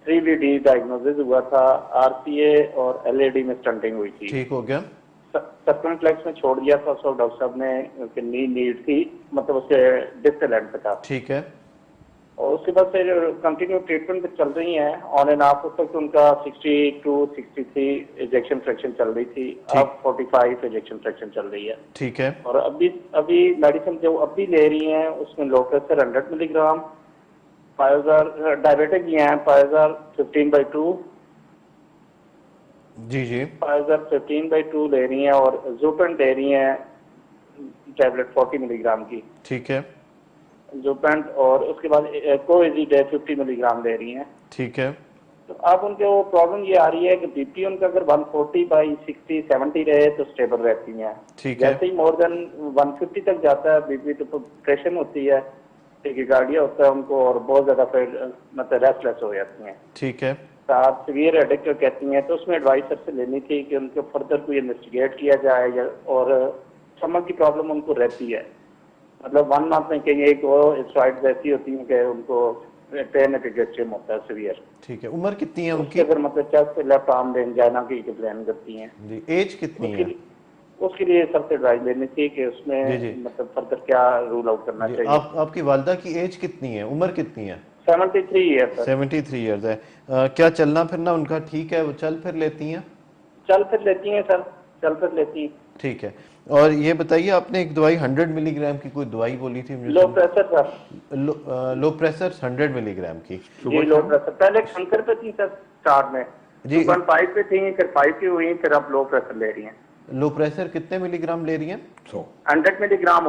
3VD ڈائگنوسس ہوا تھا, RCA اور LAD میں اسٹنٹنگ ہوئی تھی. ٹھیک ہو گیا. سرکمفلیکس میں چھوڑ دیا تھا اس وقت ڈاکٹر صاحب نے کہ نیڈ تھی, مطلب اس کے ڈسٹل اینڈ پہ تھا. ٹھیک ہے. اور اس کے بعد پھر کنٹینیو ٹریٹمنٹ پہ چل رہی ہیں آن اینڈ آف. اس وقت ان کا 62 63 ایجیکشن فریکشن چل رہی تھی, اب 45 ایجیکشن فریکشن چل رہی ہے. ٹھیک ہے. اور ابھی میڈیسن جو اب بھی لے رہی ہیں اس میں لو پریشر 100 ملی گرام, پائزر ڈائبیٹک بھی ہیں, پائزر 15/2 جی پائزر 15/2 لے رہی ہیں, اور زوپن لے رہی ہیں ٹیبلٹ 40 ملی گرام کی. ٹھیک ہے. زوپینٹ, اور اس کے بعد کوئزی ڈے 50 ملی گرام لے رہی ہیں. ٹھیک ہے. تو اب ان کے وہ پرابلم یہ آ رہی ہے کہ BP ان کا اگر 140/60 70 رہے تو اسٹیبل رہتی ہیں. ٹھیک ہے. جیسے ہی مور دین 150 تک جاتا ہے BP تو پریشن ہوتی ہے, ٹیکیکارڈیا ہوتا ہے ان کو, اور بہت زیادہ پھر مطلب ریسٹلیس ہو جاتی ہیں. ٹھیک ہے. آپ سیویئر ایڈکٹ کہتی ہیں. تو اس میں ایڈوائزر سے لینی تھی کہ ان کو فردر کوئی انویسٹیگیٹ کیا جائے, اور سمجھ کی پرابلم ان کو رہتی ہے, مطلب 1 منتھ میں کہیں ایک اسٹرائڈز ایسی ہوتی ہیں کہ ان کو پین ایپیگیسٹریم ہوتا ہے سیویئر. ٹھیک ہے. عمر کتنی ہے ان کی؟ اگر مطلب چیسٹ سے لیفٹ آرم میں انجائنا کی پلان کرتی ہیں. جی. ایج کتنی ہے؟ اس کے لیے سب سے ایڈوائز لینی تھی کہ اس میں مطلب فردر کیا رول آؤٹ کرنا چاہیے. آپ کی والدہ کی ایج کتنی ہے, عمر کتنی ہے؟ 73 ایئر. 73 ایئرز ہے. کیا چلنا پھرنا ان کا ٹھیک ہے, وہ چل پھر لیتی ہیں؟ چل پھر لیتی ہیں سر, چل پھر لیتی ہیں. ٹھیک ہے. اور یہ بتائیے, آپ نے ایک دوائی 100 ملی گرام کی کوئی دوائی بولی تھی مجھے, لو پریشر سر, لو پریشر 100 ملی گرام کی. جی لو پریشر. پہلے کنکر پہ تھی سر اسٹارٹ میں, 2.5 پہ تھی, پھر 5 کی ہوئی, پھر اب لو پریشر لے رہی ہیں. لو پریشر کتنے ملی گرام لے رہی ہیں؟ 100 ملی گرام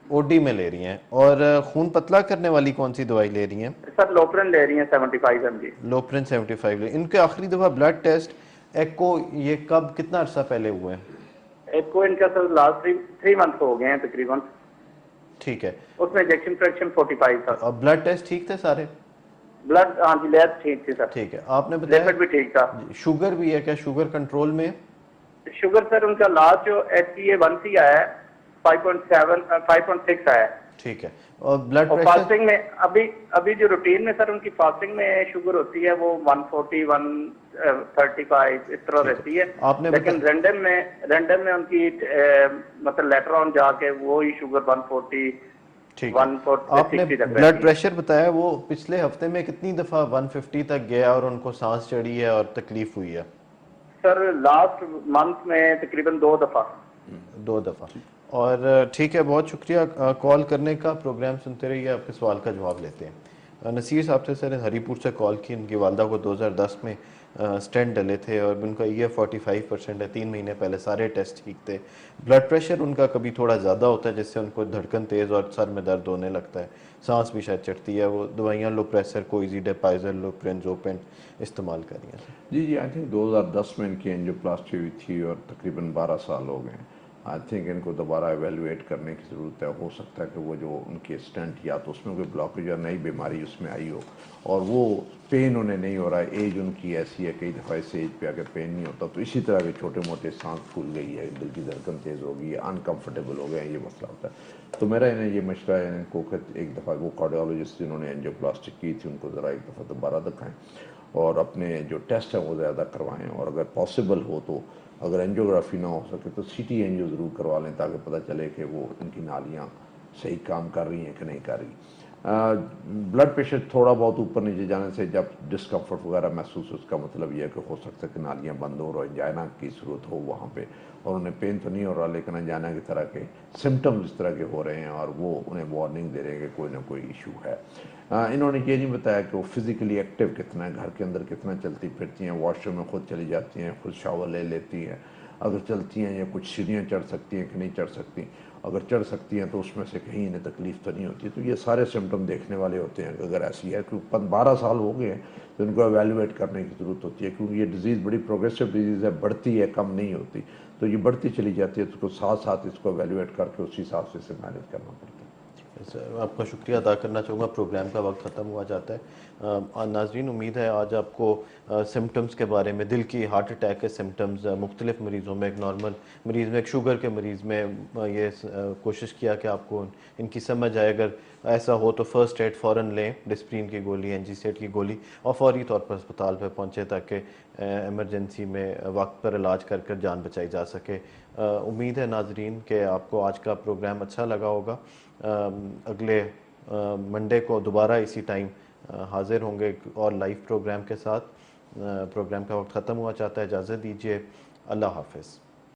OD میں لے رہی ہیں. اور خون پتلا کرنے والی کون سی دوائی لے رہی ہیں؟ سر لوپرن لے رہی ہیں 75 mg. لوپرن 75 لے. ان کے آخری دفعہ بلڈ ٹیسٹ ایکو یہ کب, کتنا عرصہ پہلے ہوئے ہیں؟ ایکو ان کا سر لاسٹ 3 منتھ ہو گئے ہیں تقریباً. ٹھیک ہے. اس میں انجیکشن فریکشن 45 تھا. اور بلڈ ٹیسٹ ٹھیک تھے سارے؟ بلڈ ہاں جی لیب ٹھیک تھی سر. ٹھیک ہے. آپ نے بتایا لیپٹ بھی ٹھیک تھا. شوگر بھی ہے کیا, شوگر کنٹرول میں؟ شوگر سر ان کا لاسٹ جو HbA1c آیا ہے 5.6 آیا ہے. ٹھیک ہے. اور بلڈ پریشر فاسٹنگ میں ابھی جو روٹین میں سر ان کی فاسٹنگ میں شوگر ہوتی ہے وہ 140 135 اس طرح رہتی ہے. لیکن رینڈم میں ان کی مطلب لیٹر آن جا کے وہی شوگر 140 آپ نے بلڈ پریشر بتایا, وہ پچھلے ہفتے میں کتنی دفعہ 150 تک گیا اور ان کو سانس چڑھی ہے اور تکلیف ہوئی ہے؟ سر لاسٹ منتھ میں تقریباً 2 دفعہ. اور ٹھیک ہے, بہت شکریہ کال کرنے کا. پروگرام سنتے رہیے, آپ کے سوال کا جواب لیتے ہیں. نصیر صاحب سے سر ہری پور سے کال کی, ان کی والدہ کو 2010 میں اسٹینٹ ڈلے تھے اور ان کا EF 45% ہے, 3 مہینے پہلے سارے ٹیسٹ ٹھیک تھے. بلڈ پریشر ان کا کبھی تھوڑا زیادہ ہوتا ہے جس سے ان کو دھڑکن تیز اور سر میں درد ہونے لگتا ہے, سانس بھی شاید چڑھتی ہے. وہ دوائیاں لو پریسر کو ایزی ڈیپائزل لو پرنزوپین استعمال کری ہیں. جی آئی تھنک 2010 میں ان کی اینجیوپلاسٹی ہوئی تھی اور تقریباً 12 سال ہو گئے ہیں. آئی تھنک ان کو دوبارہ ایویلویٹ کرنے کی ضرورت ہے. ہو سکتا ہے کہ وہ جو ان کے اسٹینٹ یا تو اس میں کوئی بلاکیج یا نئی بیماری اس میں آئی ہو اور وہ پین انہیں نہیں ہو رہا ہے. ایج ان کی ایسی ہے, کئی دفعہ اس ایج پہ اگر پین نہیں ہوتا تو اسی طرح کے چھوٹے موٹے سانس پھول گئی ہے, دل کی دھڑکن تیز ہو گئی ہے, انکمفرٹیبل ہو گئے ہیں, یہ مسئلہ ہوتا ہے. تو میرا انہیں یہ مشورہ ہے ان کو کہ ایک دفعہ وہ کارڈیولوجسٹ جنہوں نے اینجیوپلاسٹی کی تھی ان کو ذرا ایک دفعہ دوبارہ دکھائیں اور اپنے جو ٹیسٹ ہیں وہ زیادہ کروائیں, اور اگر پاسبل ہو تو اگر اینجیوگرافی نہ ہو سکے تو CT اینجیو ضرور کروا لیں تاکہ پتہ چلے کہ وہ ان کی نالیاں صحیح کام کر رہی ہیں کہ نہیں کر رہی. بلڈ پریشر تھوڑا بہت اوپر نیچے جانے سے جب ڈسکمفرٹ وغیرہ محسوس ہو, اس کا مطلب یہ ہے کہ ہو سکتا ہے کہ نالیاں بند ہو اور انجائنا کی صورت ہو وہاں پہ, اور انہیں پین تو نہیں ہو رہا لیکن انجائنا کی طرح کے سمٹمز اس طرح کے ہو رہے ہیں اور وہ انہیں وارننگ دے رہے ہیں کہ کوئی نہ کوئی ایشو ہے. انہوں نے یہ نہیں بتایا کہ وہ فزیکلی ایکٹیو کتنا ہے, گھر کے اندر کتنا چلتی پھرتی ہیں, واش روم میں خود چلی جاتی ہیں, خود شاور لے لیتی ہیں, اگر چلتی ہیں یا کچھ سیڑھیاں چڑھ سکتی ہیں کہ نہیں چڑھ سکتی, اگر چڑھ سکتی ہیں تو اس میں سے کہیں انہیں تکلیف تو نہیں ہوتی. تو یہ سارے سمٹم دیکھنے والے ہوتے ہیں. اگر ایسی ہے کہ 12 سال ہو گئے ہیں تو ان کو ایویلویٹ کرنے کی ضرورت ہوتی ہے, کیونکہ یہ ڈیزیز بڑی پروگریسو ڈیزیز ہے, بڑھتی ہے, کم نہیں ہوتی. تو یہ بڑھتی چلی جاتی ہے, تو اس کو ساتھ ساتھ اس کو ایویلویٹ کر کے اسی حساب سے اسے مینیج کرنا پڑتا ہے. سر آپ کا شکریہ ادا کرنا چاہوں گا, پروگرام کا وقت ختم ہوا جاتا ہے. ناظرین, امید ہے آج آپ کو سمٹمز کے بارے میں, دل کی ہارٹ اٹیک کے سمٹمز مختلف مریضوں میں, ایک نارمل مریض میں, ایک شوگر کے مریض میں, یہ کوشش کیا کہ آپ کو ان کی سمجھ آئے. اگر ایسا ہو تو فرسٹ ایڈ فوراً لیں, ڈسپرین کی گولی, NG-سیٹ کی گولی, اور فوری طور پر اسپتال پہ پہنچے تاکہ ایمرجنسی میں وقت پر علاج کر کر جان بچائی جا سکے. امید ہے ناظرین کہ آپ کو آج کا پروگرام اچھا لگا ہوگا. اگلے منڈے کو دوبارہ اسی ٹائم حاضر ہوں گے اور لائیو پروگرام کے ساتھ. پروگرام کا وقت ختم ہوا چاہتا ہے, اجازت دیجیے, اللہ حافظ.